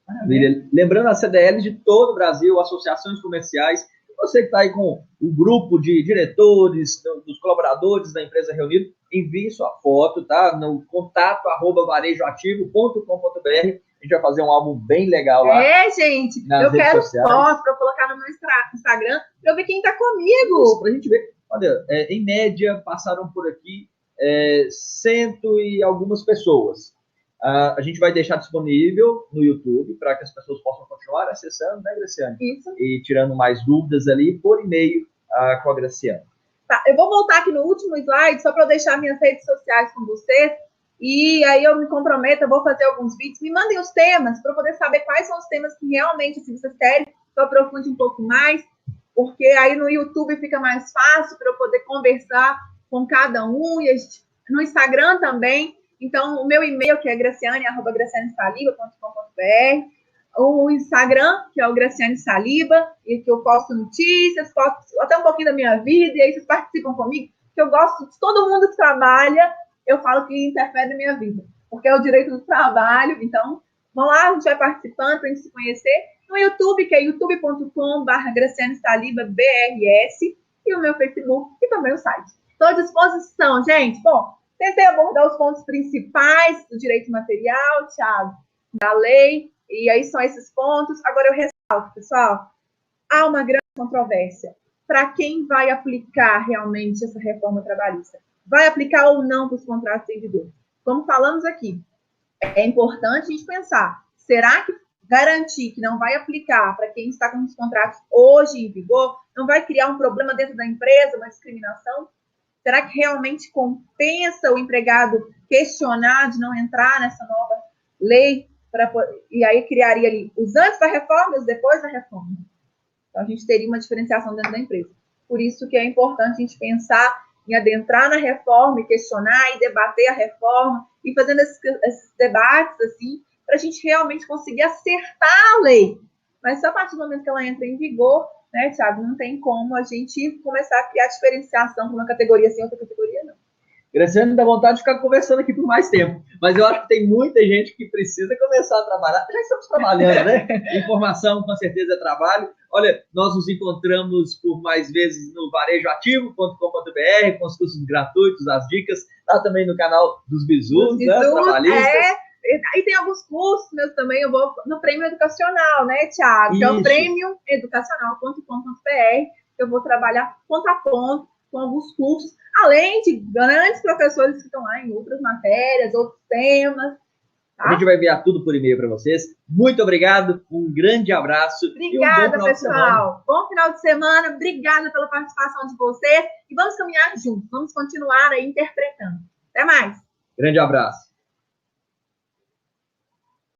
Maravilha. Lembrando a CDL de todo o Brasil, associações comerciais, você que está aí com o grupo de diretores, dos colaboradores da empresa reunido, envie sua foto, tá? No contato@varejoativo.com.br. A gente vai fazer um álbum bem legal lá. Gente, eu quero foto para colocar no meu Instagram para eu ver quem está comigo. Para a gente ver. Olha, em média, passaram por aqui 100 e algumas pessoas. A gente vai deixar disponível no YouTube para que as pessoas possam continuar acessando, né, Graciane? Isso. E tirando mais dúvidas ali por e-mail com a Graciane. Tá, eu vou voltar aqui no último slide só para eu deixar minhas redes sociais com vocês. E aí eu me comprometo, eu vou fazer alguns vídeos. Me mandem os temas para eu poder saber quais são os temas que realmente, se vocês querem, que eu aprofunde um pouco mais. Porque aí no YouTube fica mais fácil para eu poder conversar com cada um. E no Instagram também. Então, o meu e-mail, que é graciane@gracianesaliba.com.br, o Instagram, que é o Graciane Saliba, e que eu posto notícias, posto até um pouquinho da minha vida, e aí vocês participam comigo, que eu gosto de todo mundo que trabalha, eu falo que interfere na minha vida, porque é o direito do trabalho. Então, vamos lá, a gente vai participando para a gente se conhecer. No YouTube, que é youtube.com/GracianeSalibaBRS, e o meu Facebook e também o site. Estou à disposição, gente. Bom, tentei abordar os pontos principais do direito material, Thiago, da lei, e aí são esses pontos. Agora eu ressalto, pessoal, há uma grande controvérsia para quem vai aplicar realmente essa reforma trabalhista. Vai aplicar ou não para os contratos em vigor? Como falamos aqui, é importante a gente pensar, será que garantir que não vai aplicar para quem está com os contratos hoje em vigor não vai criar um problema dentro da empresa, uma discriminação? Será que realmente compensa o empregado questionar de não entrar nessa nova lei? E aí criaria ali os antes da reforma e os depois da reforma. Então, a gente teria uma diferenciação dentro da empresa. Por isso que é importante a gente pensar em adentrar na reforma e questionar e debater a reforma e fazendo esses debates assim, para a gente realmente conseguir acertar a lei. Mas só a partir do momento que ela entra em vigor, né, Thiago, não tem como a gente começar a criar diferenciação com uma categoria assim, outra categoria não. Graciane, dá vontade de ficar conversando aqui por mais tempo, mas eu acho que tem muita gente que precisa começar a trabalhar. Já estamos trabalhando, né? Informação, com certeza, é trabalho. Olha, nós nos encontramos por mais vezes no varejoativo.com.br, com os cursos gratuitos, as dicas, lá também no canal dos Bizus, né, trabalhistas. Aí tem alguns cursos meus também, eu vou no Prêmio Educacional, né, Thiago? Que é o prêmioeducacional.com.br. Eu vou trabalhar ponto a ponto com alguns cursos, além de grandes professores que estão lá em outras matérias, outros temas. Tá? A gente vai enviar tudo por e-mail para vocês. Muito obrigado, um grande abraço. Obrigada, pessoal. Bom final de semana, obrigada pela participação de vocês e vamos caminhar juntos, vamos continuar aí interpretando. Até mais. Grande abraço.